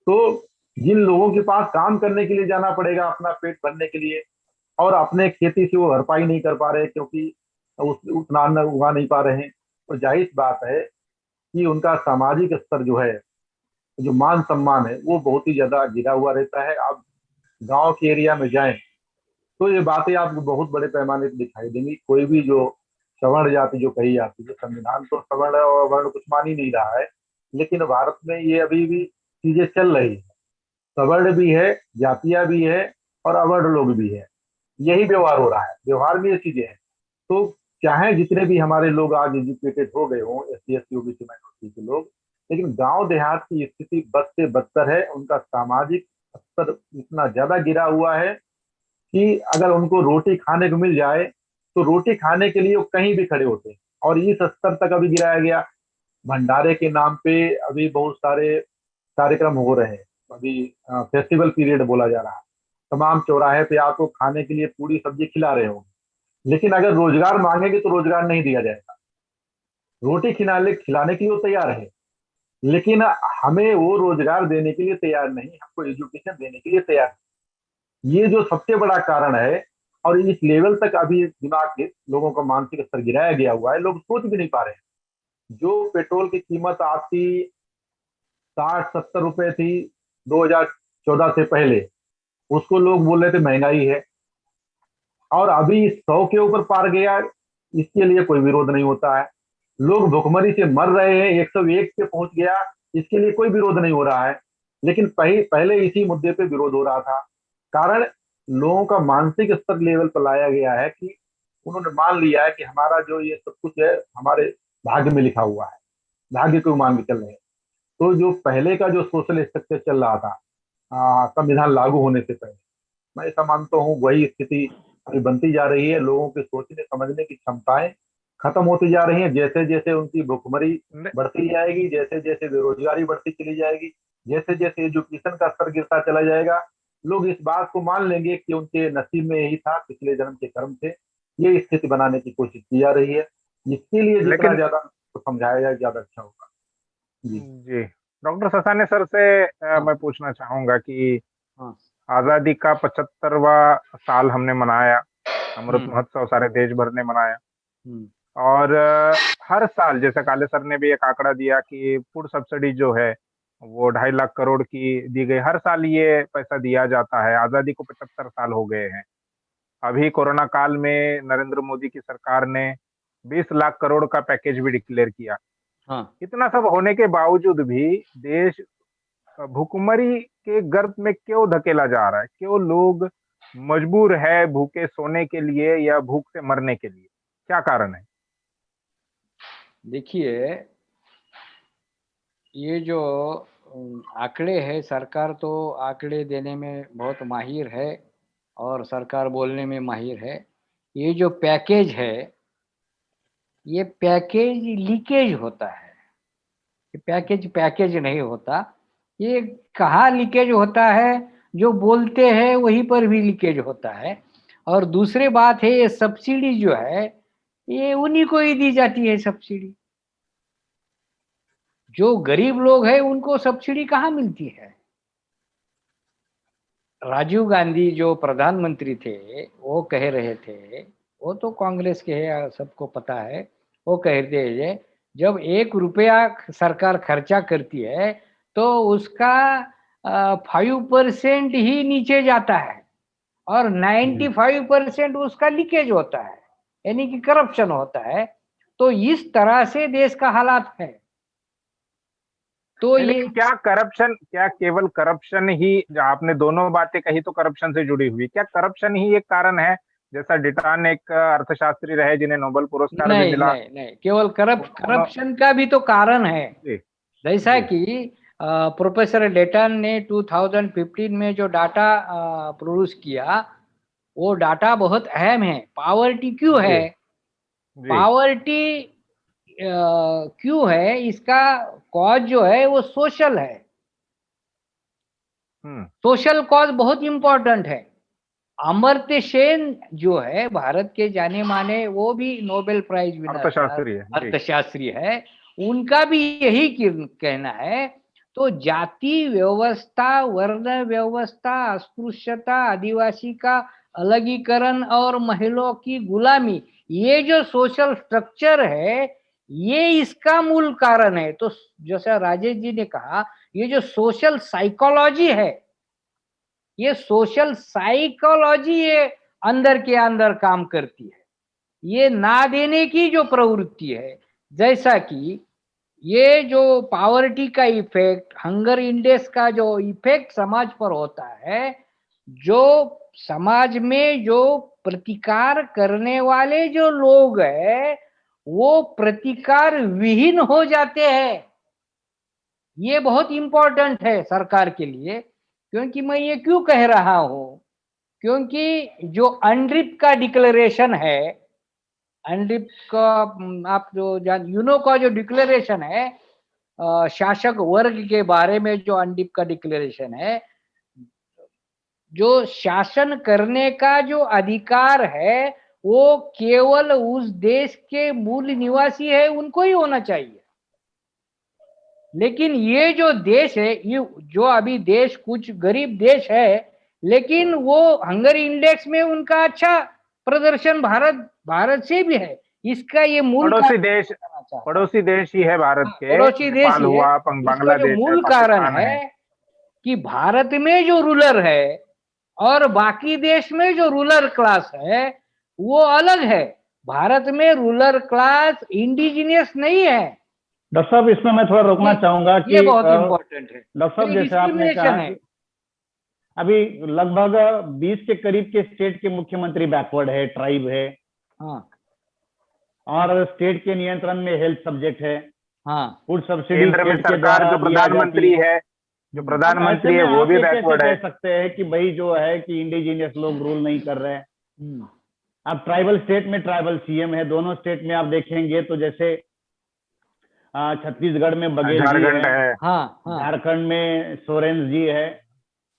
तो जिन लोगों के पास काम करने के लिए जाना पड़ेगा अपना पेट भरने के लिए, और अपने खेती से वो भरपाई नहीं कर पा रहे क्योंकि उतना अन्न उगा नहीं पा रहे हैं, तो जाहिर सी बात है कि उनका सामाजिक स्तर जो है, जो मान सम्मान है, वो बहुत ही ज्यादा गिरा हुआ रहता है। आप गांव के एरिया में जाएं तो ये बातें आपको बहुत बड़े पैमाने पर दिखाई देंगी। कोई भी जो सवर्ण जाति जो कही जाती है, संविधान तो सवर्ण और वर्ण कुछ मान ही नहीं रहा है, लेकिन भारत में ये अभी भी चीजें चल रही है। सवर्ण भी है, जातियां भी है, और अवर्ण लोग भी है। यही व्यवहार हो रहा है, व्यवहार में ये चीजें हैं। तो चाहे जितने भी हमारे लोग आज एजुकेटेड हो गए हों, S C S T OBC minority के लोग, लेकिन गांव देहात की स्थिति बद से बदतर है। उनका सामाजिक स्तर इतना ज्यादा गिरा हुआ है कि अगर उनको रोटी खाने को मिल जाए तो रोटी खाने के लिए वो कहीं भी खड़े होते हैं, और इस स्तर तक अभी गिराया गया। भंडारे के नाम पे अभी बहुत सारे कार्यक्रम हो रहे हैं। अभी फेस्टिवल पीरियड बोला जा रहा है, तमाम चौराहे पे आपको खाने के लिए पूरी सब्जी खिला रहे होंगे, लेकिन अगर रोजगार मांगेंगे तो रोजगार नहीं दिया जाएगा। रोटी खिलाने खिलाने के लिए वो तैयार है, लेकिन हमें वो रोजगार देने के लिए तैयार नहीं, हमको एजुकेशन देने के लिए तैयार नहीं। ये जो सबसे बड़ा कारण है, और इस लेवल तक अभी दिमाग के लोगों का मानसिक स्तर गिराया गया हुआ है, लोग सोच भी नहीं पा रहे हैं। जो पेट्रोल की कीमत आज की 60-70 रुपए थी 2014 से पहले, उसको लोग बोल रहे थे महंगाई है, और अभी 100 के ऊपर पार गया, इसके लिए कोई विरोध नहीं होता है। लोग भुखमरी से मर रहे हैं, 101 पे पहुंच गया, इसके लिए कोई विरोध नहीं हो रहा है। लेकिन पहले इसी मुद्दे पे विरोध हो रहा था। कारण लोगों का मानसिक स्तर लेवल पर लाया गया है कि उन्होंने मान लिया है कि हमारा जो ये सब कुछ है हमारे भाग्य में लिखा हुआ है, भाग्य को मान के चल रहे हैं। तो जो पहले का जो सोशल स्ट्रक्चर चल रहा था संविधान लागू होने से पहले, मैं ऐसा मानता हूँ वही स्थिति अभी बनती जा रही है। लोगों के सोचने समझने की क्षमताएं खत्म होती जा रही हैं, जैसे जैसे उनकी भुखमरी न- बढ़ती जाएगी, जैसे जैसे बेरोजगारी बढ़ती चली जाएगी, जैसे जैसे एजुकेशन का स्तर गिरता चला जाएगा, लोग इस बात को मान लेंगे कि उनके नसीब में यही था, पिछले जन्म के कर्म थे। ये स्थिति बनाने की कोशिश की जा रही है। इसके लिए जितना लेकिन ज्यादा समझाया जाए ज्यादा अच्छा होगा। जी। जी, डॉक्टर ससाने सर से हाँ मैं पूछना चाहूंगा कि हाँ। आजादी का 75वां साल हमने मनाया, अमृत हम्म महोत्सव सारे देश भर ने मनाया, हम्म और हर साल जैसे काले सर ने भी एक आंकड़ा दिया कि फूड सब्सिडी जो है वो 2.5 लाख करोड़ की दी गई, हर साल ये पैसा दिया जाता है। आजादी को 75 साल हो गए हैं। अभी कोरोना काल में नरेंद्र मोदी की सरकार ने 20 लाख करोड़ का पैकेज भी डिक्लेयर किया। हाँ। इतना सब होने के बावजूद भी देश भुखमरी के गर्त में क्यों धकेला जा रहा है? क्यों लोग मजबूर है भूखे सोने के लिए या भूख से मरने के लिए? क्या कारण है? देखिए, ये जो आंकड़े है, सरकार तो आंकड़े देने में बहुत माहिर है और सरकार बोलने में माहिर है। ये जो पैकेज है, ये पैकेज लीकेज होता है। ये पैकेज पैकेज नहीं होता। ये कहाँ लीकेज होता है? जो बोलते हैं वहीं पर भी लीकेज होता है। और दूसरी बात है, ये सब्सिडी जो है ये उन्हीं को ही दी जाती है सब्सिडी। जो गरीब लोग हैं उनको सब्सिडी कहाँ मिलती है? राजीव गांधी जो प्रधानमंत्री थे वो कह रहे थे, वो तो कांग्रेस के है, सबको पता है। वो कह रहे थे जब 1 रुपया सरकार खर्चा करती है तो उसका 5% ही नीचे जाता है और 95% उसका लीकेज होता है, यानी कि करप्शन होता है। तो इस तरह से देश का हालात है। तो ये लेकिन क्या करप्शन, क्या केवल करप्शन ही, जो आपने दोनों बातें कही तो करप्शन से जुड़ी हुई, क्या करप्शन ही एक कारण है? जैसा डिटान एक अर्थशास्त्री रहे जिन्हें नोबेल पुरस्कार भी नहीं मिला। नहीं नहीं, केवल उन्होंने करप्शन का भी तो कारण है। जी जैसा जी कि प्रोफेसर डेटन ने 2015 में जो डाटा प्रोड्यूस किया, वो डाटा बहुत अहम है। पावर्टी क्यों जी है? जी। पावर्टी क्यों है? इसका कॉज जो है वो सोशल है। हम्म। सोशल कॉज बहुत इंपॉर्टेंट है। अमर्त्य सेन जो है भारत के जाने माने, वो भी नोबेल प्राइज विनर अर्थशास्त्री है जी। अर्थशास्त्री है। उनका भी यही कहना है। तो जाति व्यवस्था, वर्ण व्यवस्था, अस्पृश्यता, आदिवासी का अलगीकरण और महिलाओं की गुलामी, ये जो सोशल स्ट्रक्चर है, ये इसका मूल कारण है। तो जैसा राजेश जी ने कहा, ये जो सोशल साइकोलॉजी है, ये सोशल साइकोलॉजी ये अंदर के अंदर काम करती है। ये ना देने की जो प्रवृत्ति है, जैसा कि ये जो पावर्टी का इफेक्ट, हंगर इंडेक्स का जो इफेक्ट समाज पर होता है, जो समाज में जो प्रतिकार करने वाले जो लोग हैं, वो प्रतिकार विहीन हो जाते हैं। ये बहुत इंपॉर्टेंट है सरकार के लिए। क्योंकि मैं ये क्यों कह रहा हूं? क्योंकि जो अनरिप का डिक्लेरेशन है, अनरिप का आप जो जान, यूनो का जो डिक्लेरेशन है, शासक वर्ग के बारे में जो अनरिप का डिक्लेरेशन है, जो शासन करने का जो अधिकार है, वो केवल उस देश के मूल निवासी है उनको ही होना चाहिए। लेकिन ये जो देश है, ये जो अभी देश कुछ गरीब देश है, लेकिन वो हंगर इंडेक्स में उनका अच्छा प्रदर्शन भारत से भी है। इसका ये मूल पड़ोसी कारण देश, बताना चाहता हूं। पड़ोसी देश ही है भारत हाँ, के, पड़ोसी देश नेपाल ही है। हुआ, इसका जो बांग्लादेश है, मूल कारण पाकिस्तान है। है कि भारत में जो रूलर है और बाकी देश में जो रूलर क्लास है, वो अलग है। भारत में रूलर क्लास इंडिजिनियस नहीं है। डॉक्टर साहब, इसमें मैं थोड़ा रोकना चाहूंगा ये कि बहुत इंपॉर्टेंट है। डॉक्टर साहब, ये जैसे आपने डिस्क्रिमिनेशन कहा है। कि अभी लगभग 20 के करीब के स्टेट के मुख्यमंत्री बैकवर्ड है, ट्राइब है, हाँ और स्टेट के नियंत्रण में हेल्थ सब्जेक्ट है, हाँ। फूड सब्सिडी केंद्र में स्टेट के सरकार द्वारा जो दिया जाती प्रधानमंत्री है। है, जो अब प्रधानमंत्री ऐसे है में वो आप भी ये कैसे बैकवर्ड कह है। सकते हैं कि भाई जो है कि इंडिजीनियस लोग रूल नहीं कर रहे हैं? हम्म, अब ट्राइबल स्टेट में ट्राइबल सीएम है, दोनों स्टेट में आप देखेंगे तो जैसे छत्तीसगढ़ में बघेल जी है, झारखंड है। हाँ हाँ। झारखंड में सोरेन जी है।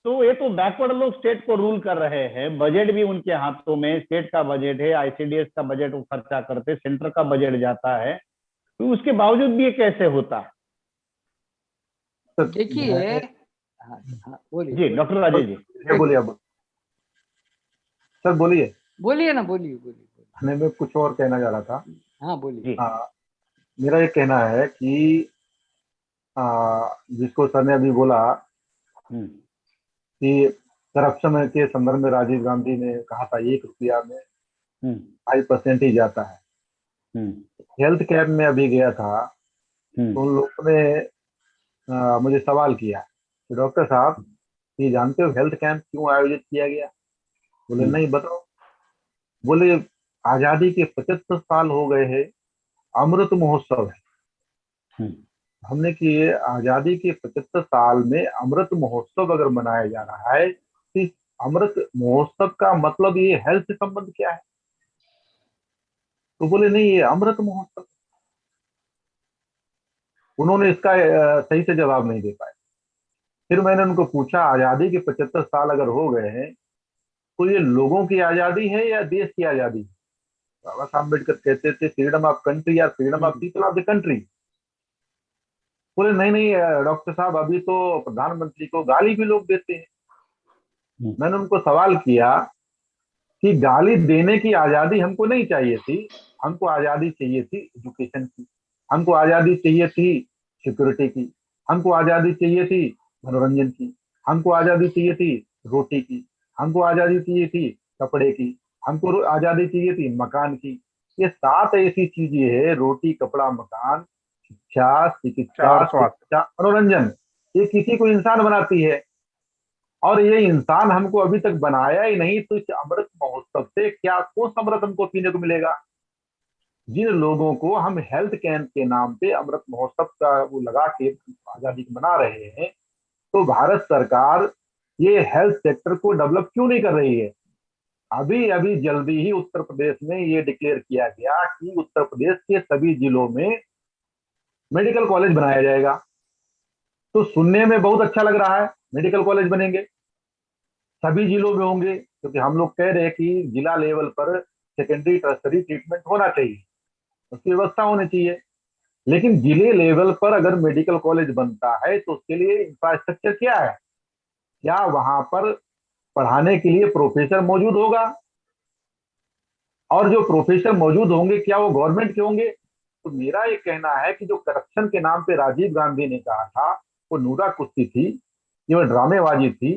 तो ये तो बैकवर्ड लोग स्टेट को रूल कर रहे हैं, बजट भी उनके हाथों में, स्टेट का बजट है, आईसीडीएस का बजट वो खर्चा करते, सेंटर का बजट जाता है, तो उसके बावजूद भी ये कैसे होता है? देखिए, हाँ हाँ, बोलिए जी डॉक्टर राजेश जी। ये बोलिए अब सर, बोलिए। बोलिए ना, बोलिए बोलिए बोलिए। नहीं, मैं कुछ और कहना चाह रहा था। हाँ बोलिए। जी। मेरा ये कहना है कि जिसको सर ने अभी बोला हम्म कि करप्शन के संदर्भ में राजीव गांधी ने कहा था 1 रुपया में हम्म 5% ही जाता है। हम्म हेल्थ कैंप में अभी गया था, तो उन लोगों ने मुझे सवाल किया कि डॉक्टर साहब, ये जानते हो हेल्थ कैंप क्यों आयोजित किया गया? बोले नहीं, बताओ। बोले आजादी के 75 साल हो गए हैं, अमृत महोत्सव है। हमने कि ये आजादी के 75 साल में अमृत महोत्सव अगर मनाया जा रहा है, तो इस अमृत महोत्सव का मतलब ये हेल्थ से संबंध क्या है? तो बोले नहीं, ये अमृत महोत्सव। उन्होंने इसका सही से जवाब नहीं दे पाए। फिर मैंने उनको पूछा, आजादी के 75 साल अगर हो गए हैं, तो ये लोगों की आजादी है या देश की आजादी है? बाबा साहब अम्बेडकर कहते थे फ्रीडम ऑफ कंट्री या freedom of people of the country. बोले नहीं नहीं डॉक्टर साहब, अभी तो प्रधानमंत्री को गाली भी लोग देते हैं। मैंने उनको सवाल किया कि गाली देने की आजादी हमको नहीं चाहिए थी, हमको आजादी चाहिए थी एजुकेशन की। हमको आजादी चाहिए थी सिक्योरिटी की, हमको आजादी चाहिए थी मनोरंजन की, हमको आजादी चाहिए थी रोटी की, हमको आजादी चाहिए थी कपड़े की, हमको आजादी चाहिए थी मकान की। ये 7 ऐसी चीजें है, रोटी, कपड़ा, मकान, शिक्षा, चिकित्सा, और स्वास्थ्य। शिक्षा, मनोरंजन, ये किसी को इंसान बनाती है। और ये इंसान हमको अभी तक बनाया ही नहीं, तो इस अमृत महोत्सव से क्या कौन सा अमृत हमको पीने को मिलेगा? जिन लोगों को हम हेल्थ कैंप के नाम पे अमृत महोत्सव का वो लगा के आजादी मना रहे हैं, तो भारत सरकार ये हेल्थ सेक्टर को डेवलप क्यों नहीं कर रही है? अभी अभी जल्दी ही उत्तर प्रदेश में ये डिक्लेयर किया गया कि उत्तर प्रदेश के सभी जिलों में मेडिकल कॉलेज बनाया जाएगा। तो सुनने में बहुत अच्छा लग रहा है, मेडिकल कॉलेज बनेंगे, सभी जिलों में होंगे, क्योंकि हम लोग कह रहे हैं कि जिला लेवल पर सेकेंडरी टर्सरी ट्रीटमेंट होना चाहिए, उसकी व्यवस्था होनी चाहिए। लेकिन जिले लेवल पर अगर मेडिकल कॉलेज बनता है तो उसके लिए इंफ्रास्ट्रक्चर क्या है? क्या वहां पर पढ़ाने के लिए प्रोफेसर मौजूद होगा? और जो प्रोफेसर मौजूद होंगे क्या वो गवर्नमेंट के होंगे? तो मेरा ये कहना है कि जो करप्शन के नाम पे राजीव गांधी ने कहा था वो नूरा कुश्ती थी, केवल ड्रामेबाजी थी,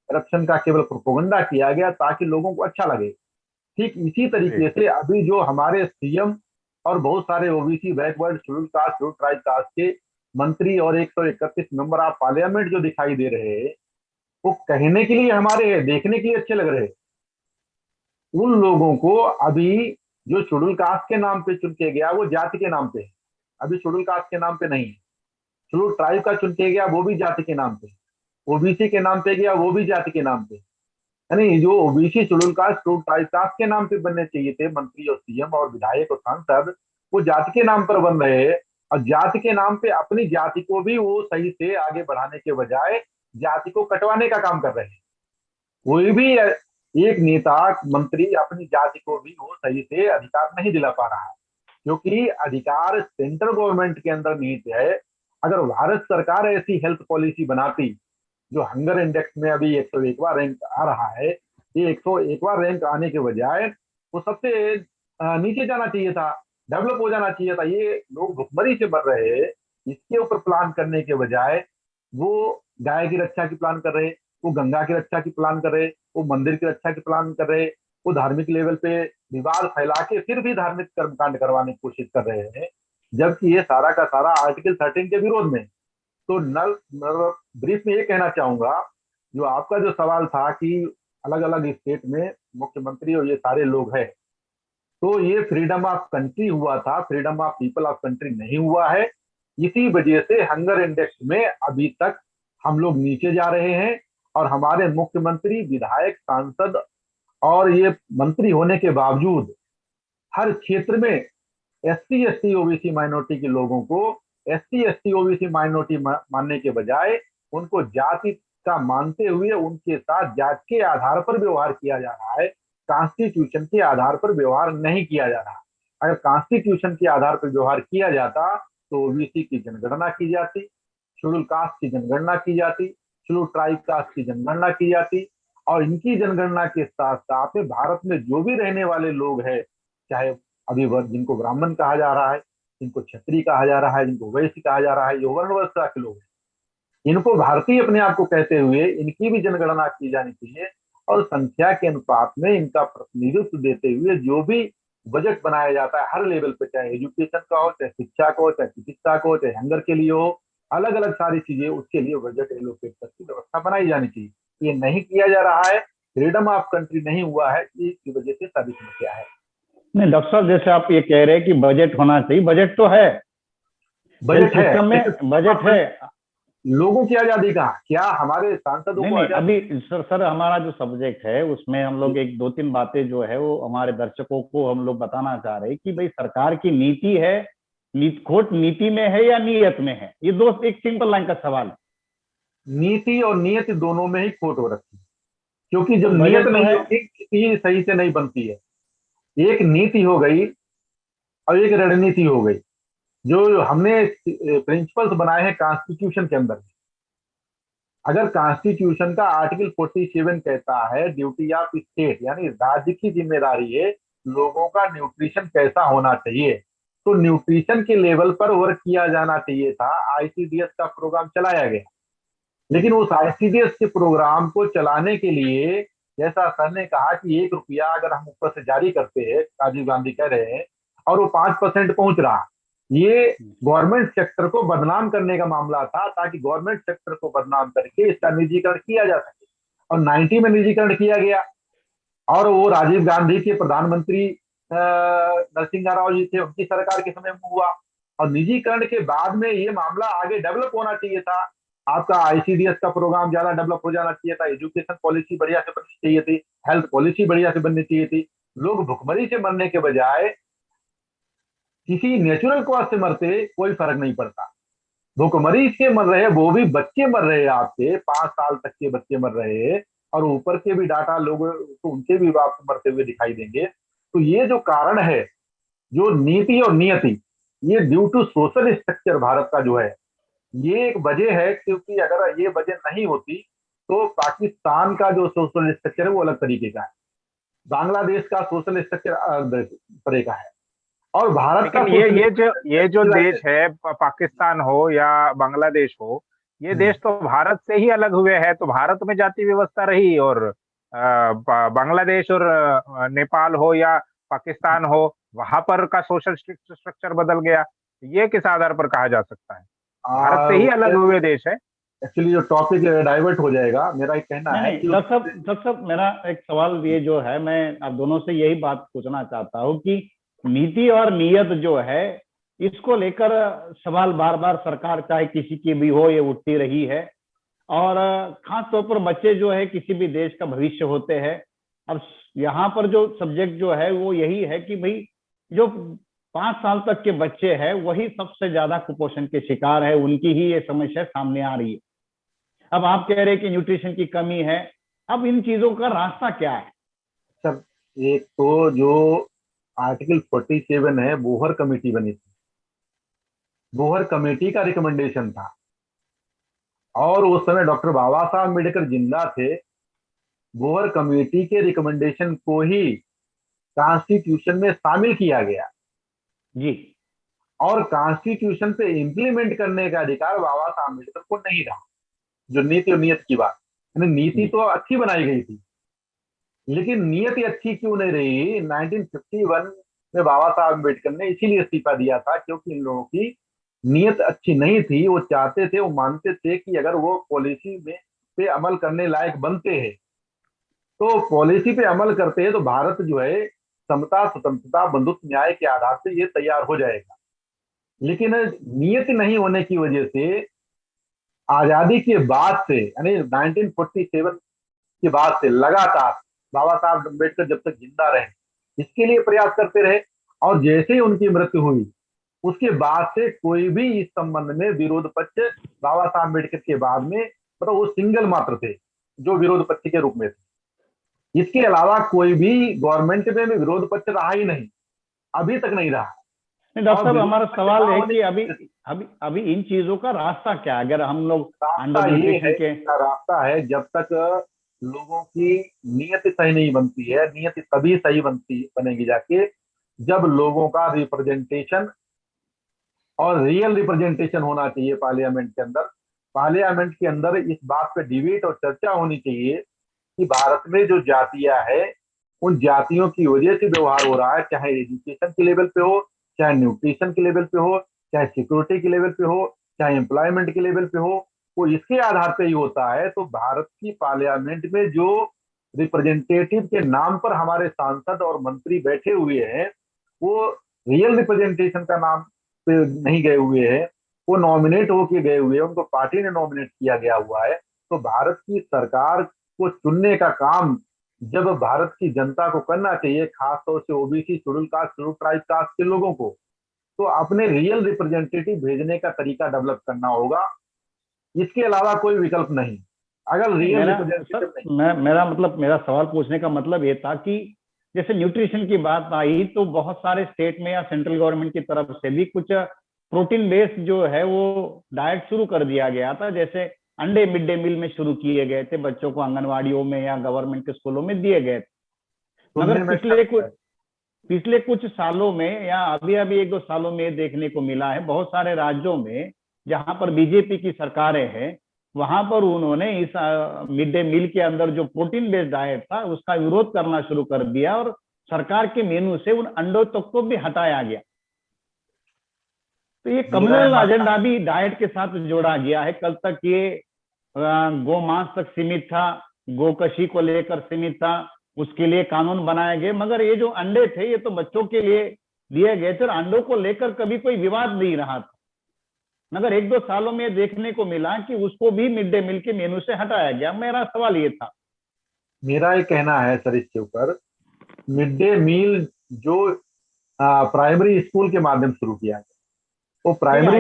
करप्शन का केवल प्रोपोगंडा किया गया ताकि लोगों को अच्छा लगे। ठीक इसी तरीके से अभी जो हमारे सीएम और बहुत सारे OBC, backward, schedule caste, schedule tribe caste के मंत्री और 131 मेंबर ऑफ पार्लियामेंट जो दिखाई दे रहे हैं, वो कहने के लिए हमारे हैं, देखने के लिए अच्छे लग रहे हैं। उन लोगों को अभी जो शेड्यूल कास्ट के नाम पे चुन के गया वो जाति के नाम पे है, अभी शेड्यूल कास्ट के नाम पे नहीं है। शेड्यूल ट्राइब का चुन के गया वो भी जाति के नाम पे, ओबीसी के नाम पे गया वो भी जाति के नाम पे। यानी जो OBC, schedule caste, schedule tribe caste के नाम पे बनने चाहिए थे मंत्री और सीएम और विधायक और सांसद, वो जाति के नाम पर बन रहे हैं। और जाति के नाम पे अपनी जाति को भी वो सही से आगे बढ़ाने के बजाय जाति को कटवाने का काम कर रहे हैं। कोई भी एक नेता, मंत्री अपनी जाति को भी वो सही से अधिकार नहीं दिला पा रहा है, क्योंकि अधिकार सेंट्रल गवर्नमेंट के अंदर निहित है। अगर भारत सरकार ऐसी हेल्थ पॉलिसी बनाती, जो हंगर इंडेक्स में अभी 101वां रैंक आ रहा है, ये 101वां रैंक आने के बजाय वो सबसे नीचे जाना चाहिए था, डेवलप हो जाना चाहिए था। ये लोग भुखमरी से मर रहे हैं, इसके ऊपर प्लान करने के बजाय वो गाय की रक्षा की प्लान कर रहे, वो गंगा की रक्षा की प्लान कर रहे, वो मंदिर की रक्षा की प्लान कर रहे, वो धार्मिक लेवल पे विवाद फैला के फिर भी धार्मिक कर्मकांड करवाने की कोशिश कर रहे हैं, जबकि ये सारा का सारा आर्टिकल 13 के विरोध में। तो नल ब्रीफ में ये कहना चाहूंगा, जो आपका जो सवाल था कि अलग अलग स्टेट में मुख्यमंत्री और ये सारे लोग हैं, तो ये फ्रीडम ऑफ कंट्री हुआ था, freedom of people of country नहीं हुआ है। इसी वजह से हंगर इंडेक्स में अभी तक हम लोग नीचे जा रहे हैं, और हमारे मुख्यमंत्री, विधायक, सांसद और ये मंत्री होने के बावजूद हर क्षेत्र में एससी, एसटी, ओबीसी माइनॉरिटी के लोगों को एससी, एसटी, ओबीसी माइनॉरिटी मानने के बजाय उनको जाति का मानते हुए उनके साथ जाति के आधार पर व्यवहार किया जा रहा है, कॉन्स्टिट्यूशन के आधार पर व्यवहार नहीं किया जा रहा। अगर कॉन्स्टिट्यूशन के आधार पर व्यवहार किया जाता तो ओबीसी की जनगणना की जाती, शेड्यूल कास्ट की जनगणना की जाती, शेड्यूल ट्राइब कास्ट की जनगणना की जाती, और इनकी जनगणना के साथ साथ में भारत में जो भी रहने वाले लोग हैं, चाहे अभी जिनको ब्राह्मण कहा जा रहा है, जिनको क्षत्रिय कहा जा रहा है, जिनको वैश्य कहा जा रहा है, ये वर्ण व्यवस्था के लोग हैं, इनको भारतीय अपने आप को कहते हुए इनकी भी जनगणना की जानी चाहिए, और संख्या के अनुपात में इनका प्रतिनिधित्व देते हुए जो भी बजट बनाया जाता है हर लेवल पे, चाहे एजुकेशन का हो, चाहे शिक्षा का हो, चाहे चिकित्सा का हो, चाहे हंगर के लिए हो, अलग अलग सारी चीजें, उसके लिए बजट एलोकेट करके व्यवस्था बनाई जानी चाहिए। ये नहीं किया जा रहा है, फ्रीडम ऑफ कंट्री नहीं हुआ है, इसकी वजह से सारी समस्या है। नहीं डॉक्टर साहब, जैसे आप ये कह रहे हैं कि बजट होना चाहिए, बजट तो है, बजट है, में बजट है, लोगों की आजादी का क्या, हमारे सांसदों को अभी सर हमारा जो सब्जेक्ट है उसमें हम लोग एक दो तीन बातें जो है वो हमारे दर्शकों को हम लोग बताना चाह रहे हैं कि भाई सरकार की नीति है, खोट नीति में है या नीयत में है? ये दोस्त एक सिंपल लाइन का सवाल है। नीति और नियत दोनों में ही खोट हो रखी है, क्योंकि जब तो नियत नहीं होती, किसी सही से नहीं बनती है। एक नीति हो गई और एक रणनीति हो गई। जो हमने प्रिंसिपल्स बनाए हैं कॉन्स्टिट्यूशन के अंदर, अगर कॉन्स्टिट्यूशन का आर्टिकल 47 कहता है ड्यूटी ऑफ स्टेट, यानी राज्य की जिम्मेदारी है लोगों का न्यूट्रिशन कैसा होना चाहिए, तो न्यूट्रिशन के लेवल पर वर्क किया जाना चाहिए था। आईसीडीएस का प्रोग्राम चलाया गया, लेकिन उस आईसीडीएस के प्रोग्राम को चलाने के लिए, जैसा सर ने कहा कि 1 रुपया अगर हम ऊपर से जारी करते हैं, राजीव गांधी कह रहे हैं, और वो 5% पहुंच रहा, ये गवर्नमेंट सेक्टर को बदनाम करने का मामला था, ताकि गवर्नमेंट सेक्टर को बदनाम करके इसका निजीकरण किया जा सके। और 90 में निजीकरण किया गया, और वो राजीव गांधी के प्रधानमंत्री नरसिंह राव जी थे, उनकी सरकार के समय में हुआ। और निजीकरण के बाद में ये मामला आगे डेवलप होना चाहिए था। आपका आईसीडीएस का प्रोग्राम ज्यादा डेवलप हो जाना चाहिए था, एजुकेशन पॉलिसी बढ़िया से बननी चाहिए थी, हेल्थ पॉलिसी बढ़िया से बननी चाहिए थी। लोग भुखमरी से मरने के बजाय किसी नेचुरल कॉज से मरते, कोई फर्क नहीं पड़ता। भुखमरी से मर रहे, वो भी बच्चे मर रहे हैं, आपके 5 साल तक के बच्चे मर रहे हैं, और ऊपर के भी डाटा लोग तो उनके भी आपको मरते हुए दिखाई देंगे। तो ये जो कारण है, जो नीति और नियति, ये due to social structure Bharat का जो है, ये एक वजह है। क्योंकि अगर ये वजह नहीं होती तो पाकिस्तान का जो सोशल स्ट्रक्चर है वो अलग तरीके का है, बांग्लादेश का सोशल स्ट्रक्चर अलग तरह का है, और भारत का लेकिन ये जो देश है, पाकिस्तान हो या बांग्लादेश हो, ये देश तो भारत से ही अलग हुए हैं। तो भारत में जाति व्यवस्था रही, और बांग्लादेश और नेपाल हो या पाकिस्तान हो, वहां पर का सोशल स्ट्रक्चर बदल गया। ये किस आधार पर कहा जा सकता है? भारत से ही अलग हुए देश है। एक्चुअली जो टॉपिक डाइवर्ट हो जाएगा, मेरा एक कहना है कि डॉक्टर साहब मेरा एक सवाल ये जो है, मैं आप दोनों से यही बात पूछना चाहता हूँ कि नीति और नियत जो है, इसको लेकर सवाल बार बार सरकार चाहे किसी की भी हो, ये उठती रही है। और खास तौर पर बच्चे जो है किसी भी देश का भविष्य होते हैं। अब यहाँ पर जो सब्जेक्ट जो है वो यही है कि भाई जो 5 साल तक के बच्चे हैं वही सबसे ज्यादा कुपोषण के शिकार है, उनकी ही ये समस्या सामने आ रही है। अब आप कह रहे हैं कि न्यूट्रिशन की कमी है, अब इन चीजों का रास्ता क्या है? सर, एक तो जो आर्टिकल 47 है, बोहर कमेटी बनी थी, बोहर कमेटी का रिकमेंडेशन था, और उस समय डॉक्टर बाबा साहब अम्बेडकर जिंदा थे। बोहर कमेटी के रिकमेंडेशन को ही कॉन्स्टिट्यूशन में शामिल किया गया जी, और कॉन्स्टिट्यूशन पे इम्प्लीमेंट करने का अधिकार बाबा साहब अम्बेडकर को नहीं रहा। जो नीति और नियत की बात, नीति तो अच्छी बनाई गई थी, लेकिन नियति अच्छी क्यों नहीं रही? 1951 में बाबा साहब अम्बेडकर ने इसीलिए इस्तीफा दिया था, क्योंकि इन लोगों की नियत अच्छी नहीं थी। वो चाहते थे, वो मानते थे कि अगर वो पॉलिसी में पे अमल करने लायक बनते हैं, तो पॉलिसी पे अमल करते हैं, तो भारत जो है समता, स्वतंत्रता, बंधुत्व, न्याय के आधार से ये तैयार हो जाएगा। लेकिन नियत नहीं होने की वजह से आजादी के बाद से, यानी 1947 के बाद से लगातार बाबा साहब अम्बेडकर जब तक जिंदा रहे, इसके लिए प्रयास करते रहे, और जैसे ही उनकी मृत्यु हुई, उसके बाद से कोई भी इस संबंध में विरोध पक्ष बाबा साहब अम्बेडकर के बाद में, मतलब वो सिंगल मात्र थे जो विरोध पक्ष के रूप में थे। इसके अलावा कोई भी गवर्नमेंट में भी विरोध पक्ष रहा ही नहीं, अभी तक नहीं रहा। डॉक्टर साहब हमारा सवाल है कि अभी इन चीजों का रास्ता क्या है? अगर हम लोग रास्ता है, जब तक लोगों की नियत सही नहीं बनती है, नियत तभी सही बनेगी जाके जब लोगों का रिप्रेजेंटेशन और रियल रिप्रेजेंटेशन होना चाहिए पार्लियामेंट के अंदर। पार्लियामेंट के अंदर इस बात पे डिबेट और चर्चा होनी चाहिए कि भारत में जो जातियां है, उन जातियों की वजह से व्यवहार हो रहा है, चाहे एजुकेशन के लेवल पे हो, चाहे न्यूट्रिशन के लेवल पे हो, चाहे सिक्योरिटी के लेवल पे हो, चाहे एम्प्लॉयमेंट के लेवल पे हो, वो इसके आधार पे ही होता है। तो भारत की पार्लियामेंट में जो रिप्रेजेंटेटिव के नाम पर हमारे सांसद और मंत्री बैठे हुए हैं, वो रियल रिप्रेजेंटेशन का नाम पे नहीं गए हुए हैं, वो नॉमिनेट होके गए हुए हैं, उनको पार्टी ने नॉमिनेट किया गया हुआ है। तो भारत की सरकार को चुनने का काम जब भारत की जनता को करना चाहिए, खासतौर से OBC, schedule caste, schedule tribe caste के लोगों को, तो अपने रियल रिप्रेजेंटेटिव भेजने का तरीका डेवलप करना होगा। इसके अलावा कोई विकल्प नहीं। अगर रियल रिप्रेजेंटेटिव नहीं, मेरा सवाल पूछने का मतलब ये था कि जैसे न्यूट्रिशन की बात आई, तो बहुत सारे स्टेट में या सेंट्रल गवर्नमेंट की तरफ से भी कुछ प्रोटीन बेस्ड जो है वो डाइट शुरू कर दिया गया था। जैसे अंडे मिड डे मील में शुरू किए गए थे, बच्चों को आंगनवाड़ियों में या गवर्नमेंट के स्कूलों में दिए गए थे। मगर पिछले कुछ सालों में या अभी अभी 1-2 सालों में देखने को मिला है, बहुत सारे राज्यों में जहां पर बीजेपी की सरकारें हैं, वहां पर उन्होंने इस मिड डे मील के अंदर जो प्रोटीन बेस्ड डाइट था उसका विरोध करना शुरू कर दिया और सरकार के मेनू से उन अंडों तक को भी हटाया गया। तो ये मेरा कम्युनल मानना एजेंडा भी डाइट के साथ जोड़ा गया है। कल तक ये गौ मांस तक सीमित था, गोकशी को लेकर सीमित था, उसके लिए कानून बनाए गए, मगर ये जो अंडे थे ये तो बच्चों के लिए दिए गए थे और अंडों को लेकर कभी कोई विवाद नहीं रहा था। मगर 1-2 सालों में देखने को मिला कि उसको भी मिड डे मील के मेनू से हटाया गया। मेरा सवाल ये था। मेरा ये कहना है सर इसके ऊपर, मिड डे मील जो प्राइमरी स्कूल के माध्यम से शुरू किया गया, वो प्राइमरी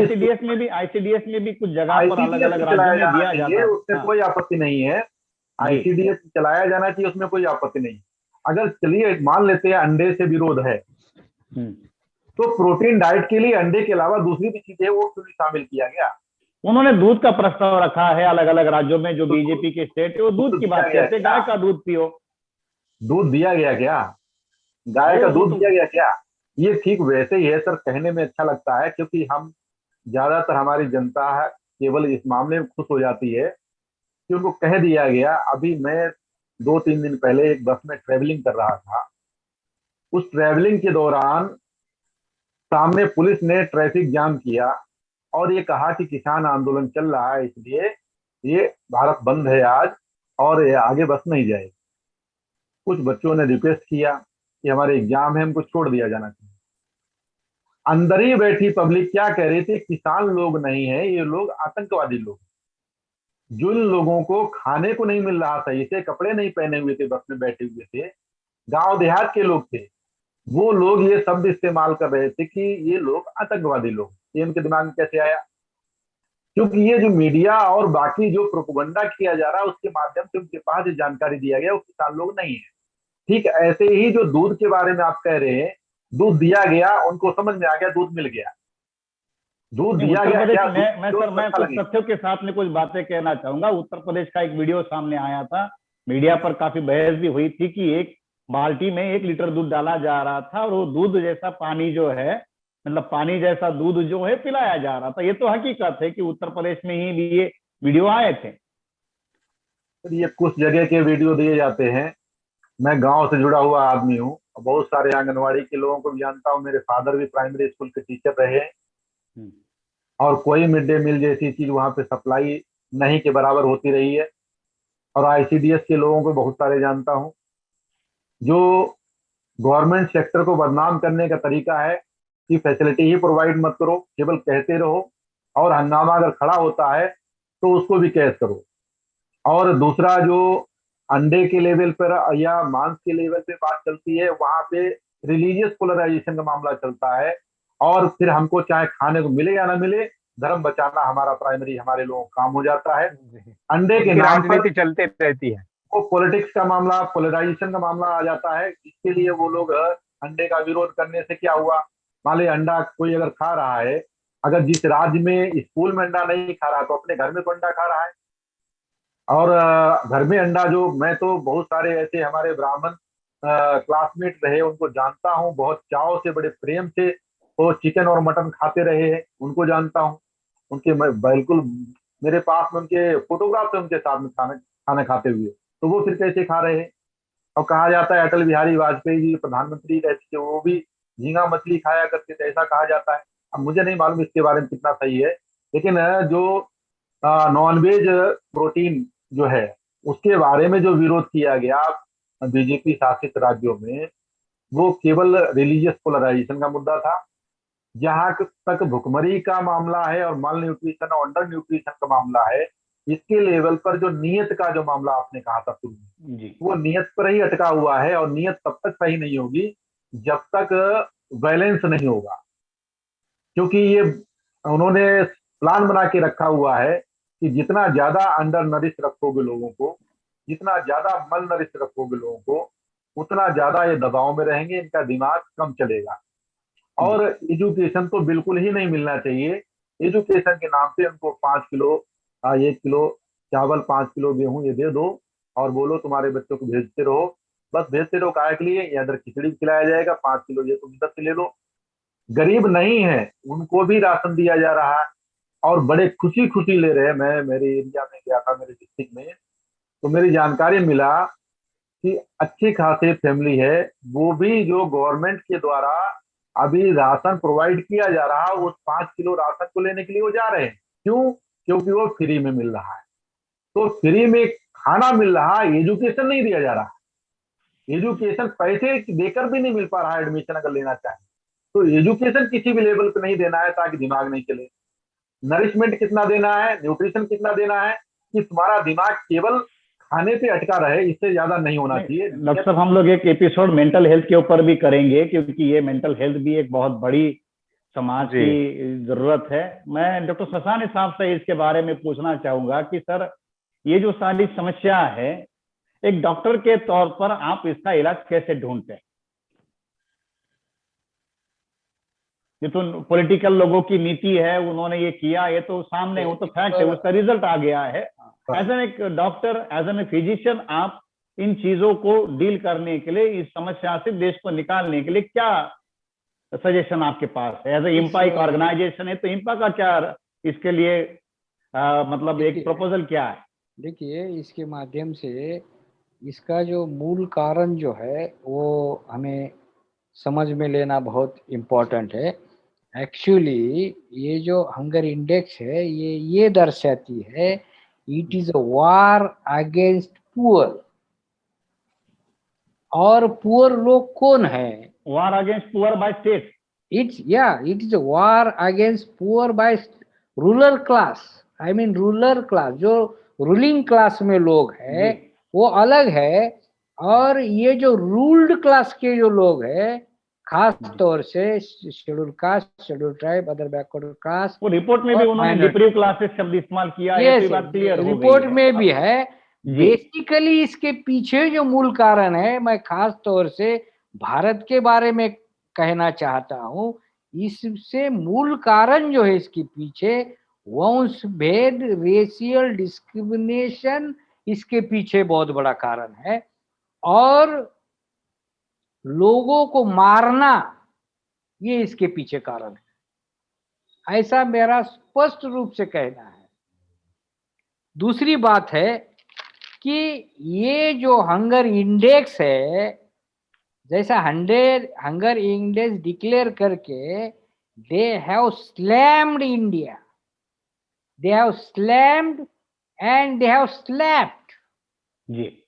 आईसीडीएस में भी कुछ जगह पर अलग आईसीडीएस अलग में राज्यों चलाया में जाना दिया चाहिए, जाता उसमें था। कोई आपत्ति नहीं है। जी। आईसीडीएस चलाया जाना चाहिए, उसमें कोई आपत्ति नहीं। अगर चलिए मान लेते हैं अंडे से विरोध है, तो प्रोटीन डाइट के लिए अंडे के अलावा दूसरी भी चीजें वो क्यों नहीं शामिल किया गया? उन्होंने दूध का प्रस्ताव रखा है अलग अलग राज्यों में, जो तो बीजेपी के स्टेट है वो दूध की बात करते हैं, गाय का दूध पियो। दूध दिया गया क्या? गाय का वो दूध तो दिया गया क्या? ये ठीक वैसे ही है सर, कहने में अच्छा लगता है क्योंकि हम ज्यादातर हमारी जनता है केवल इस मामले में खुश हो जाती है कि उनको कह दिया गया। अभी मैं 2-3 दिन पहले एक बस में ट्रेवलिंग कर रहा था, उस ट्रेवलिंग के दौरान सामने पुलिस ने ट्रैफिक जाम किया और ये कहा कि किसान आंदोलन चल रहा है इसलिए ये भारत बंद है आज और ये आगे बस नहीं जाएगी। कुछ बच्चों ने रिक्वेस्ट किया कि हमारे एग्जाम है, हमको छोड़ दिया जाना चाहिए। अंदर ही बैठी पब्लिक क्या कह रही थी, किसान लोग नहीं है ये लोग आतंकवादी लोग। जिन लोगों को खाने को नहीं मिल रहा था, इसे कपड़े नहीं पहने हुए थे, बस में बैठे हुए थे, गांव देहात के लोग थे, वो लोग ये शब्द इस्तेमाल कर रहे थे कि ये लोग आतंकवादी लोग। ये उनके दिमाग में कैसे आया? क्योंकि ये जो मीडिया और बाकी जो प्रोपेगेंडा किया जा रहा है उसके माध्यम से उनके पास जो जानकारी दिया गया वो किसान लोग नहीं है। ठीक ऐसे ही जो दूध के बारे में आप कह रहे हैं, दूध दिया गया, उनको समझ में आ गया, दूध मिल गया, दूध दिया गया क्या? मैं कुछ तथ्यों के साथ में कुछ बातें कहना चाहूंगा। उत्तर प्रदेश का एक वीडियो सामने आया था, मीडिया पर काफी बहस भी हुई थी कि एक बाल्टी में 1 लीटर दूध डाला जा रहा था और वो दूध जैसा पानी जो है, मतलब पानी जैसा दूध जो है पिलाया जा रहा था। ये तो हकीकत है कि उत्तर प्रदेश में ही भी ये वीडियो आए थे। ये कुछ जगह के वीडियो दिए जाते हैं। मैं गांव से जुड़ा हुआ आदमी हूँ, बहुत सारे आंगनवाड़ी के लोगों को भी जानता हूँ, मेरे फादर भी प्राइमरी स्कूल के टीचर रहे और कोई मिड डे मील जैसी चीज वहां पे सप्लाई नहीं के बराबर होती रही है। और आईसीडीएस के लोगों को बहुत सारे जानता हूँ। जो गवर्नमेंट सेक्टर को बदनाम करने का तरीका है कि फैसिलिटी ही प्रोवाइड मत करो, केवल कहते रहो, और हंगामा अगर खड़ा होता है तो उसको भी कैद करो। और दूसरा जो अंडे के लेवल पर या मांस के लेवल पे बात चलती है, वहां पे रिलीजियस पोलराइजेशन का मामला चलता है और फिर हमको चाहे खाने को मिले या ना मिले, धर्म बचाना हमारा प्राइमरी हमारे लोगों का काम हो जाता है। अंडे के नाम पर राजनीति चलते रहती है, वो पॉलिटिक्स का मामला, पोलराइजेशन का मामला आ जाता है। इसके लिए वो लोग अंडे का विरोध करने से क्या हुआ? मान लीजिए अंडा कोई अगर खा रहा है, अगर जिस राज्य में स्कूल में अंडा नहीं खा रहा तो अपने घर में तो अंडा खा रहा है। और घर में अंडा जो, मैं तो बहुत सारे ऐसे हमारे ब्राह्मण क्लासमेट रहे, उनको जानता हूँ, बहुत चाव से बड़े प्रेम से वो चिकन और मटन खाते रहे हैं, उनको जानता हूँ। उनके बिल्कुल मेरे पास में उनके फोटोग्राफ है उनके साथ में खाना खाते हुए, तो वो फिर कैसे खा रहे हैं? और कहा जाता है अटल बिहारी वाजपेयी जी प्रधानमंत्री रहते थे, वो भी झींगा मछली खाया करते थे, ऐसा कहा जाता है। अब मुझे नहीं मालूम इसके बारे में कितना सही है, लेकिन जो नॉनवेज प्रोटीन जो है उसके बारे में जो विरोध किया गया बीजेपी शासित राज्यों में, वो केवल रिलीजियस पोलराइजेशन का मुद्दा था। जहां तक भुखमरी का मामला है और माल न्यूट्रिशन और अंडर न्यूट्रिशन का मामला है, इसके लेवल पर जो नियत का जो मामला आपने कहा था शुरू में, वो नियत पर ही अटका हुआ है और नियत तब तक सही नहीं होगी जब तक बैलेंस नहीं होगा। क्योंकि ये उन्होंने प्लान बना के रखा हुआ है कि जितना ज्यादा अंडर नरिश रखोगे लोगों को, जितना ज्यादा मल नरिश रखोगे लोगों को, उतना ज्यादा ये दबाव में रहेंगे, इनका दिमाग कम चलेगा। और एजुकेशन तो बिल्कुल ही नहीं मिलना चाहिए। एजुकेशन के नाम पे उनको 5 किलो 1 किलो चावल, 5 किलो गेहूं ये दे दो और बोलो तुम्हारे बच्चों को भेजते रहो, बस भेजते रहो काय के लिए, या इधर खिचड़ी खिलाया जाएगा, 5 किलो ये तुम इधर से ले लो। गरीब नहीं है उनको भी राशन दिया जा रहा है और बड़े खुशी खुशी ले रहे हैं। मैं मेरे एरिया में गया था, मेरे डिस्ट्रिक्ट में, तो मेरी जानकारी मिला कि अच्छी खासी फैमिली है, वो भी जो गवर्नमेंट के द्वारा अभी राशन प्रोवाइड किया जा रहा है, वो 5 किलो राशन को लेने के लिए वो जा रहे हैं। क्यों? क्योंकि वो फ्री में मिल रहा है। तो फ्री में खाना मिल रहा है, एजुकेशन नहीं दिया जा रहा है। एजुकेशन पैसे देकर भी नहीं मिल पा रहा है, एडमिशन अगर लेना चाहे तो एजुकेशन किसी भी लेवल पे नहीं देना है ताकि दिमाग नहीं चले। नरिशमेंट कितना देना है, न्यूट्रिशन कितना देना है कि तुम्हारा दिमाग केवल खाने पे अटका रहे, इससे ज्यादा नहीं होना चाहिए। डॉक्टर साहब, हम लोग एक एपिसोड मेंटल हेल्थ के ऊपर भी करेंगे, क्योंकि ये मेंटल हेल्थ भी एक बहुत बड़ी समाज की जरूरत है। मैं डॉक्टर ससानी साहब से इसके बारे में पूछना चाहूंगा कि सर, ये जो सारी समस्या है, एक डॉक्टर के तौर पर आप इसका इलाज कैसे ढूंढते हैं? ये तो पॉलिटिकल लोगों की नीति है, उन्होंने ये किया, ये तो सामने, वो तो फैक्ट है, उसका रिजल्ट आ गया है। एज एन एक doctor, as an a physician, आप इन चीजों को डील करने के लिए, इस समस्या से देश को निकालने के लिए क्या सजेशन आपके पास है? एज ए इम्पा एक ऑर्गेनाइजेशन है, तो इम्पा का क्या इसके लिए मतलब एक प्रपोजल क्या है? देखिए, इसके माध्यम से इसका जो मूल कारण जो है वो हमें समझ में लेना बहुत इम्पोर्टेंट है। एक्चुअली ये जो हंगर इंडेक्स है ये दर्शाती है it is a war against poor. और पुअर लोग कौन है? War against poor by state. It is a war against poor by rural class. I mean rural class, जो रूलिंग क्लास में लोग हैं वो अलग है, और ये जो रूल्ड क्लास के जो लोग हैं, खास तौर से schedule caste, schedule tribe, other backward class. वो रिपोर्ट में भी उन्होंने डिप्रीव क्लासेस शब्द इस्तेमाल किया है, तो बात क्लियर हो गई है। रिपोर्ट में भी है। बेसिकली इसके पीछे जो मूल कारण है, मैं खास तौर से भारत के बारे में कहना चाहता हूँ, इससे मूल कारण जो है इसके पीछे वंश भेद, रेशियल डिस्क्रिमिनेशन, इसके पीछे बहुत बड़ा कारण है। और लोगों को मारना, ये इसके पीछे कारण है, ऐसा मेरा स्पष्ट रूप से कहना है। दूसरी बात है कि ये जो हंगर इंडेक्स है, जैसा हंगर इंडेक्स डिक्लेयर करके they have slammed India, they have slammed and they have slapped, जी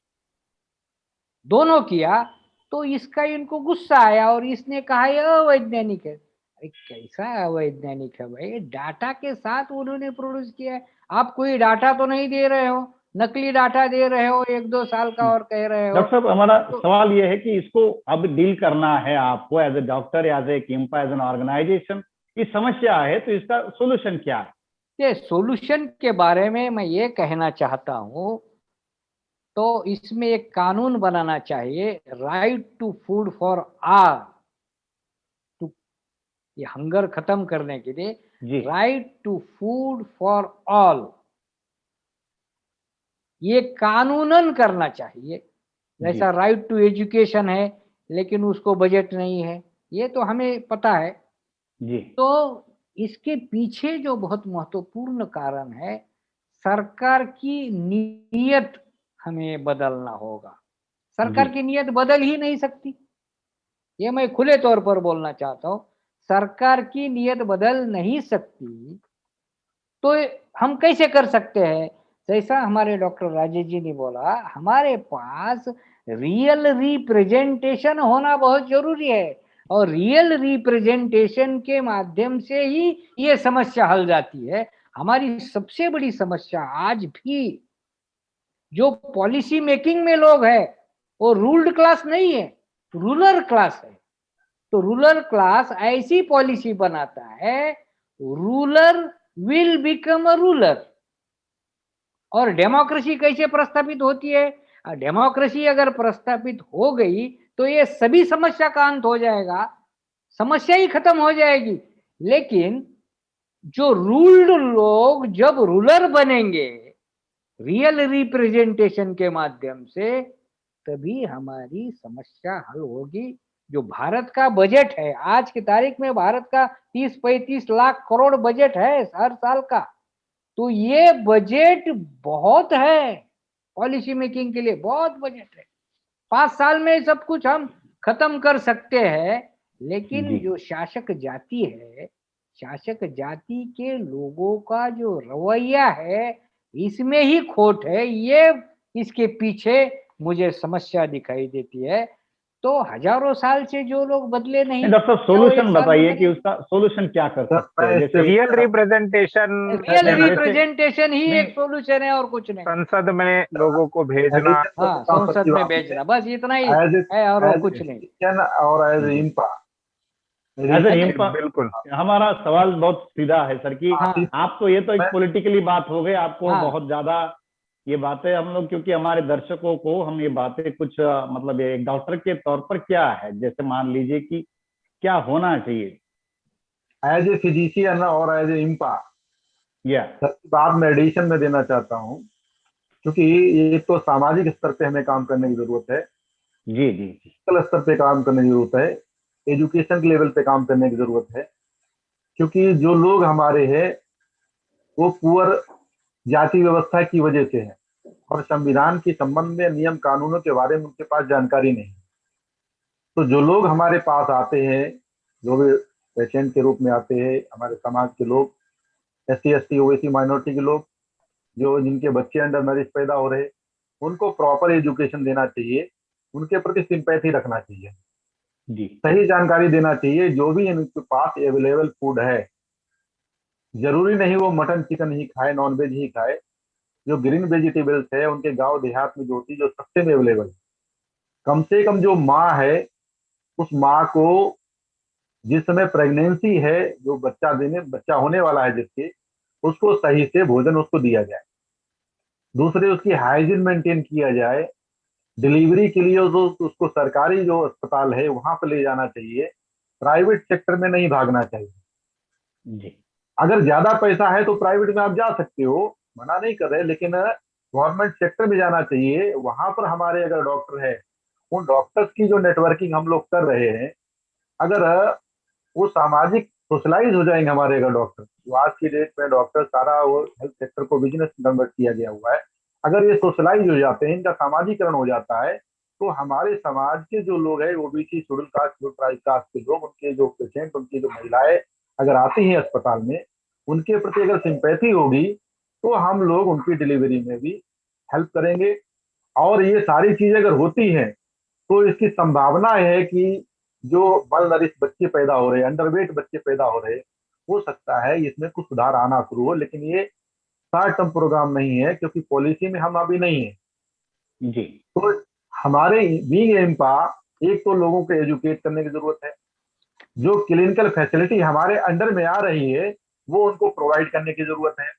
दोनों किया। तो इसका इनको गुस्सा आया और इसने कहा यह अवैज्ञानिक है। अरे कैसा अवैज्ञानिक है भाई? डाटा के साथ उन्होंने प्रोड्यूस किया है। आप कोई डाटा तो नहीं दे रहे हो, नकली डाटा दे रहे हो 1-2 साल का और कह रहे हो। डॉक्टर साहब, हमारा सवाल ये है कि इसको अब डील करना है आपको as a doctor, as a company, as an organisation. ये समस्या है, तो इसका सोल्यूशन क्या है? ये सोल्यूशन के बारे में मैं ये कहना चाहता हूँ, तो इसमें एक कानून बनाना चाहिए, right to food for all. टू ये हंगर खत्म करने के लिए right to food for all, ये कानूनन करना चाहिए। जैसा राइट टू एजुकेशन है, लेकिन उसको बजट नहीं है, ये तो हमें पता है जी। तो इसके पीछे जो बहुत महत्वपूर्ण कारण है, सरकार की नीयत हमें बदलना होगा। सरकार की नीयत बदल ही नहीं सकती, ये मैं खुले तौर पर बोलना चाहता हूँ। सरकार की नीयत बदल नहीं सकती, तो हम कैसे कर सकते हैं? जैसा हमारे डॉक्टर राजेश जी ने बोला, हमारे पास रियल रिप्रेजेंटेशन होना बहुत जरूरी है, और रियल रिप्रेजेंटेशन के माध्यम से ही ये समस्या हल जाती है। हमारी सबसे बड़ी समस्या आज भी जो पॉलिसी मेकिंग में लोग हैं, वो रूल्ड क्लास नहीं है, रूलर क्लास है। तो रूलर क्लास ऐसी पॉलिसी बनाता है, ruler will become a ruler. और डेमोक्रेसी कैसे प्रस्तापित होती है? डेमोक्रेसी अगर प्रस्तापित हो गई तो ये सभी समस्या का अंत हो जाएगा, समस्या ही खत्म हो जाएगी। लेकिन जो रूल्ड लोग जब रूलर बनेंगे रियल रिप्रेजेंटेशन के माध्यम से, तभी हमारी समस्या हल होगी। जो भारत का बजट है, आज की तारीख में भारत का 30-35 लाख करोड़ बजट है हर साल का। तो ये बजट बहुत है, पॉलिसी मेकिंग के लिए बहुत बजट है। 5 साल में सब कुछ हम खत्म कर सकते हैं, लेकिन जी। जो शासक जाति है, शासक जाति के लोगों का जो रवैया है, इसमें ही खोट है। ये इसके पीछे मुझे समस्या दिखाई देती है। तो हजारों साल से जो लोग बदले नहीं, डॉक्टर साहब क्या वो एक सोल्यूशन साल में बताइए कि बदलेंगे? उसका सोल्यूशन क्या कर सर, सकते हैं? मैं जैसे रियल रिप्रेजेंटेशन रियल नहीं, जैसे रिप्रेजेंटेशन ही नहीं, एक सोल्यूशन है और कुछ नहीं। संसद में लोगों को भेजना। एडिशन कर हाँ, सकता हूँ संसद सबकी में बात में। भेजना, बस इतना ही एज है और एज कुछ नहीं। एडिशन और एज जी, इम्पा एज मेरी एन बिल्कुल। हमारा सवाल बहुत सीधा है सर कि हाँ आप तो ये तो एक मैं पॉलिटिकली बात हो गई, आपको हाँ बहुत ज्यादा ये बातें हम लोग, क्योंकि हमारे दर्शकों को हम ये बातें कुछ मतलब एक डॉक्टर के तौर पर क्या है, जैसे मान लीजिए कि क्या होना चाहिए एज ए फिजिशियन और एज ए इम्पा या सबकी बात में एडिशन में देना चाहता हूँ, क्योंकि ये तो सामाजिक स्तर पे हमें काम करने की जरूरत है, जी जी जी कल स्तर पे काम करने की जरूरत है, एजुकेशन के लेवल पे काम करने की जरूरत है। क्योंकि जो लोग हमारे हैं वो पुअर जाति व्यवस्था की वजह से है और संविधान के संबंध में नियम कानूनों के बारे में उनके पास जानकारी नहीं। तो जो लोग हमारे पास आते हैं, जो भी पेशेंट के रूप में आते हैं, हमारे समाज के लोग, SC ST OBC माइनॉरिटी के लोग, जो जिनके बच्चे अंडर मैरिज पैदा हो रहे, उनको प्रॉपर एजुकेशन देना चाहिए, उनके प्रति सिंपैथी रखना चाहिए, जी सही जानकारी देना चाहिए। जो भी इनके पास अवेलेबल फूड है, जरूरी नहीं वो मटन चिकन ही खाए, नॉनवेज ही खाए। जो ग्रीन वेजिटेबल्स है उनके गांव देहात में जो होती है, जो सस्ते में अवेलेबल, कम से कम जो माँ है उस माँ को जिस समय प्रेगनेंसी है, जो बच्चा होने वाला है जिसके, उसको सही से भोजन उसको दिया जाए। दूसरे, उसकी हाइजीन मेंटेन किया जाए। डिलीवरी के लिए उसको सरकारी जो अस्पताल है वहां पर ले जाना चाहिए, प्राइवेट सेक्टर में नहीं भागना चाहिए। जी अगर ज्यादा पैसा है तो प्राइवेट में आप जा सकते हो, मना नहीं कर रहे, लेकिन गवर्नमेंट सेक्टर में जाना चाहिए। वहां पर हमारे अगर डॉक्टर है, उन डॉक्टर्स की जो नेटवर्किंग हम लोग कर रहे हैं, अगर वो सामाजिक सोशलाइज हो जाएंगे हमारे अगर डॉक्टर, जो आज की डेट में डॉक्टर सारा वो हेल्थ सेक्टर को बिजनेस कन्वर्ट किया गया हुआ है, अगर ये सोशलाइज हो जाते हैं, इनका सामाजिकरण हो जाता है, तो हमारे समाज के जो लोग हैं, OBC शेड्यूल कास्ट, जो ट्राइब कास्ट के लोग, उनके जो पेशेंट, उनकी जो महिलाएं अगर आती हैं अस्पताल में, उनके प्रति अगर सिंपैथी होगी तो हम लोग उनकी डिलीवरी में भी हेल्प करेंगे। और ये सारी चीजें अगर होती हैं तो इसकी संभावना है कि जो मल बच्चे पैदा हो रहे हैं, अंडरवेट बच्चे पैदा हो रहे हैं, हो सकता है इसमें कुछ सुधार आना शुरू हो। लेकिन ये शॉर्ट टर्म प्रोग्राम नहीं है, क्योंकि पॉलिसी में हम अभी नहीं है। जी तो हमारे बीइंग एम्पा, एक तो लोगों को एजुकेट करने की जरूरत है, जो क्लिनिकल फैसिलिटी हमारे अंडर में आ रही है वो उनको प्रोवाइड करने की जरूरत है।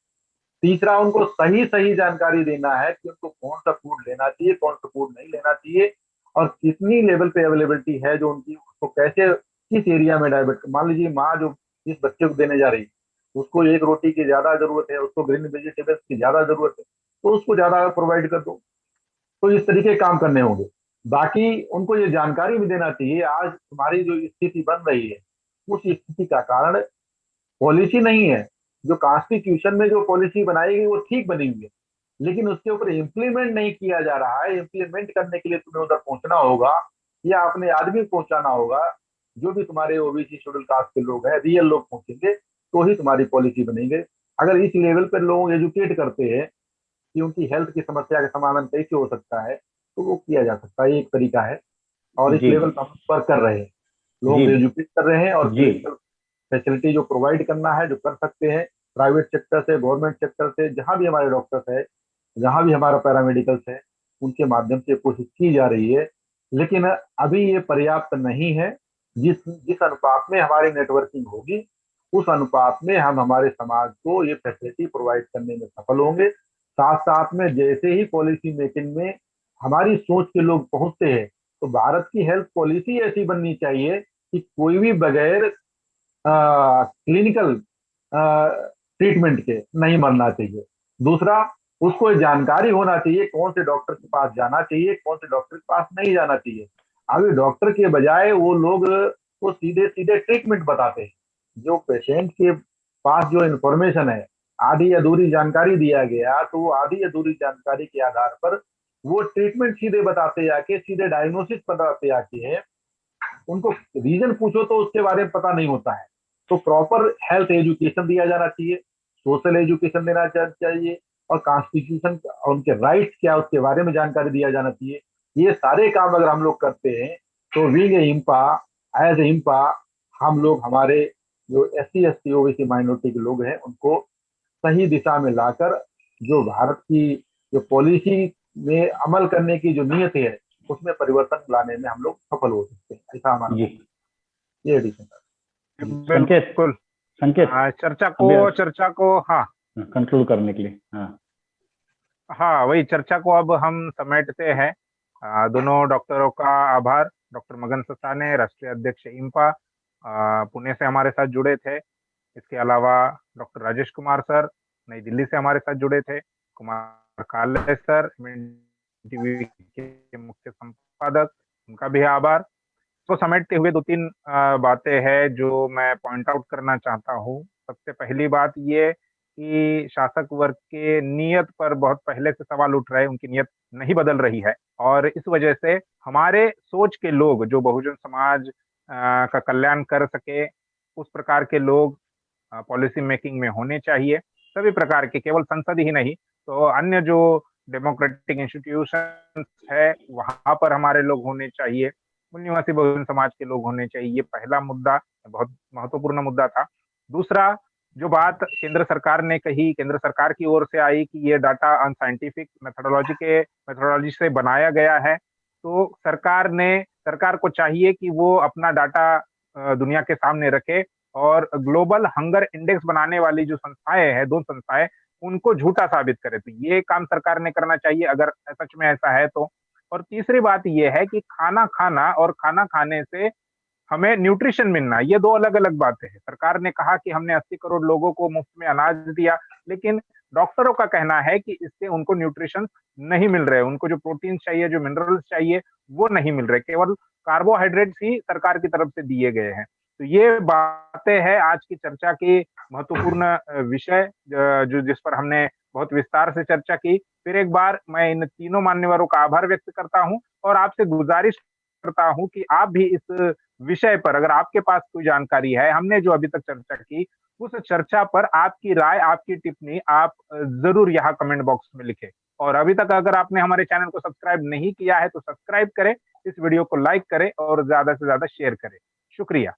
तीसरा, उनको सही सही जानकारी देना है कि उनको कौन सा फूड लेना चाहिए, कौन सा फूड नहीं लेना चाहिए, और कितनी लेवल पे अवेलेबिलिटी है जो उनकी, उसको कैसे, किस एरिया में डायबिट, मान लीजिए माँ जो जिस बच्चे को देने जा रही है उसको एक रोटी की ज्यादा जरूरत है, उसको ग्रीन वेजिटेबल्स की ज्यादा जरूरत है, तो उसको ज्यादा प्रोवाइड कर दो। तो इस तरीके के काम करने होंगे। बाकी उनको ये जानकारी भी देना चाहिए, आज तुम्हारी जो स्थिति बन रही है उस स्थिति का कारण पॉलिसी नहीं है। जो कॉन्स्टिट्यूशन में जो पॉलिसी बनाई गई वो ठीक बनी हुई है, लेकिन उसके ऊपर इम्प्लीमेंट नहीं किया जा रहा है। इम्प्लीमेंट करने के लिए तुम्हें उधर पहुंचना होगा या अपने आदमी को पहुंचाना होगा। जो भी तुम्हारे OBC शेड्यूल कास्ट के लोग हैं, रियल लोग पहुंचेंगे तो ही तुम्हारी पॉलिसी बनेंगे। अगर इस लेवल पर लोग एजुकेट करते हैं कि उनकी हेल्थ की समस्या का समाधान कैसे हो सकता है, तो वो किया जा सकता है, एक तरीका है। और इस जी लेवल जी पर हम वर्क कर रहे हैं, जी लोग एजुकेट कर रहे हैं, और जी क्लिनिकल फैसिलिटी जो प्रोवाइड करना है, जो कर सकते हैं, प्राइवेट सेक्टर से, गवर्नमेंट सेक्टर से, जहां भी हमारे डॉक्टर्स है, जहां भी हमारा पैरामेडिकल्स है, उनके माध्यम से कोशिश की जा रही है। लेकिन अभी ये पर्याप्त नहीं है। जिस जिस अनुपात में हमारी नेटवर्किंग होगी, उस अनुपात में हम हमारे समाज को ये फैसिलिटी प्रोवाइड करने में सफल होंगे। साथ साथ में जैसे ही पॉलिसी मेकिंग में हमारी सोच के लोग पहुंचते हैं, तो भारत की हेल्थ पॉलिसी ऐसी बननी चाहिए कि कोई भी बगैर क्लिनिकल ट्रीटमेंट के नहीं मरना चाहिए। दूसरा, उसको जानकारी होना चाहिए कौन से डॉक्टर के पास जाना चाहिए, कौन से डॉक्टर के पास नहीं जाना चाहिए। अभी डॉक्टर के बजाय वो लोग वो सीधे सीधे ट्रीटमेंट बताते हैं। जो पेशेंट के पास जो इन्फॉर्मेशन है, आधी अधूरी जानकारी दिया गया, तो वो आधी अधूरी जानकारी के आधार पर वो ट्रीटमेंट सीधे बताते जाके, सीधे डायग्नोसिस बताते जाके है। उनको रीजन पूछो तो उसके बारे में पता नहीं होता है। तो प्रॉपर हेल्थ एजुकेशन दिया जाना चाहिए, सोशल एजुकेशन देना चाहिए, और कॉन्स्टिट्यूशन उनके राइट्स क्या उसके बारे में जानकारी दिया जाना चाहिए। ये सारे काम अगर हम लोग करते हैं तो विंग इम्पा, एज इम्पा, हम लोग हमारे जो SC ST OBC माइनॉरिटी के लोग हैं उनको सही दिशा में लाकर जो भारत की जो पॉलिसी में अमल करने की जो नीयत है उसमें परिवर्तन लाने में हम लोग सफल हो सकते हैं, ऐसा हमारा ये एडिशन है। बिल्कुल संकेत चर्चा को हाँ कंक्लूड करने के लिए। हाँ वही चर्चा को अब हम समेटते हैं। दोनों डॉक्टरों का आभार। डॉक्टर मगन ससाने, राष्ट्रीय अध्यक्ष इम्पा, पुणे से हमारे साथ जुड़े थे। इसके अलावा डॉक्टर राजेश कुमार सर नई दिल्ली से हमारे साथ जुड़े थे। कुमार काले सर टीवी के मुख्य संपादक, उनका भी आभार। तो समेटते हुए 2-3 बातें हैं जो मैं पॉइंट आउट करना चाहता हूँ। सबसे पहली बात ये कि शासक वर्ग के नियत पर बहुत पहले से सवाल उठ रहे हैं, उनकी नियत नहीं बदल रही है, और इस वजह से हमारे सोच के लोग जो बहुजन समाज का कल्याण कर सके, उस प्रकार के लोग पॉलिसी मेकिंग में होने चाहिए। सभी प्रकार के, केवल संसद ही नहीं तो अन्य जो डेमोक्रेटिक इंस्टीट्यूशन है वहां पर हमारे लोग होने चाहिए, मूल निवासी बहुजन समाज के लोग होने चाहिए। ये पहला मुद्दा बहुत महत्वपूर्ण मुद्दा था। दूसरा, जो बात केंद्र सरकार ने कही, केंद्र सरकार की ओर से आई कि ये डाटा अनसाइंटिफिक मेथोडोलॉजी से बनाया गया है, तो सरकार को चाहिए कि वो अपना डाटा दुनिया के सामने रखे, और ग्लोबल हंगर इंडेक्स बनाने वाली जो संस्थाएं हैं, 2 संस्थाएं, उनको झूठा साबित करे। तो ये काम सरकार ने करना चाहिए अगर सच में ऐसा है तो। और तीसरी बात ये है कि खाना खाना और खाना खाने से हमें न्यूट्रिशन मिलना, ये 2 अलग-अलग बातें हैं। सरकार ने कहा कि हमने 80 करोड़ लोगों को मुफ्त में अनाज दिया, लेकिन डॉक्टरों का कहना है कि इससे उनको न्यूट्रिशन नहीं मिल रहे, उनको जो प्रोटीन चाहिए, जो मिनरल्स चाहिए, वो नहीं मिल रहे, केवल कार्बोहाइड्रेट्स ही सरकार की तरफ से दिए गए हैं। तो ये बातें हैं आज की चर्चा की महत्वपूर्ण विषय, जो जिस पर हमने बहुत विस्तार से चर्चा की। फिर एक बार मैं इन तीनों मान्यवरों का आभार व्यक्त करता हूँ, और आपसे गुजारिश करता हूँ कि आप भी इस विषय पर अगर आपके पास कोई जानकारी है, हमने जो अभी तक चर्चा की, उस चर्चा पर आपकी राय, आपकी टिप्पणी आप ज़रूर यहाँ कमेंट बॉक्स में लिखें। और अभी तक अगर आपने हमारे चैनल को सब्सक्राइब नहीं किया है तो सब्सक्राइब करें, इस वीडियो को लाइक करें और ज़्यादा से ज़्यादा शेयर करें। शुक्रिया।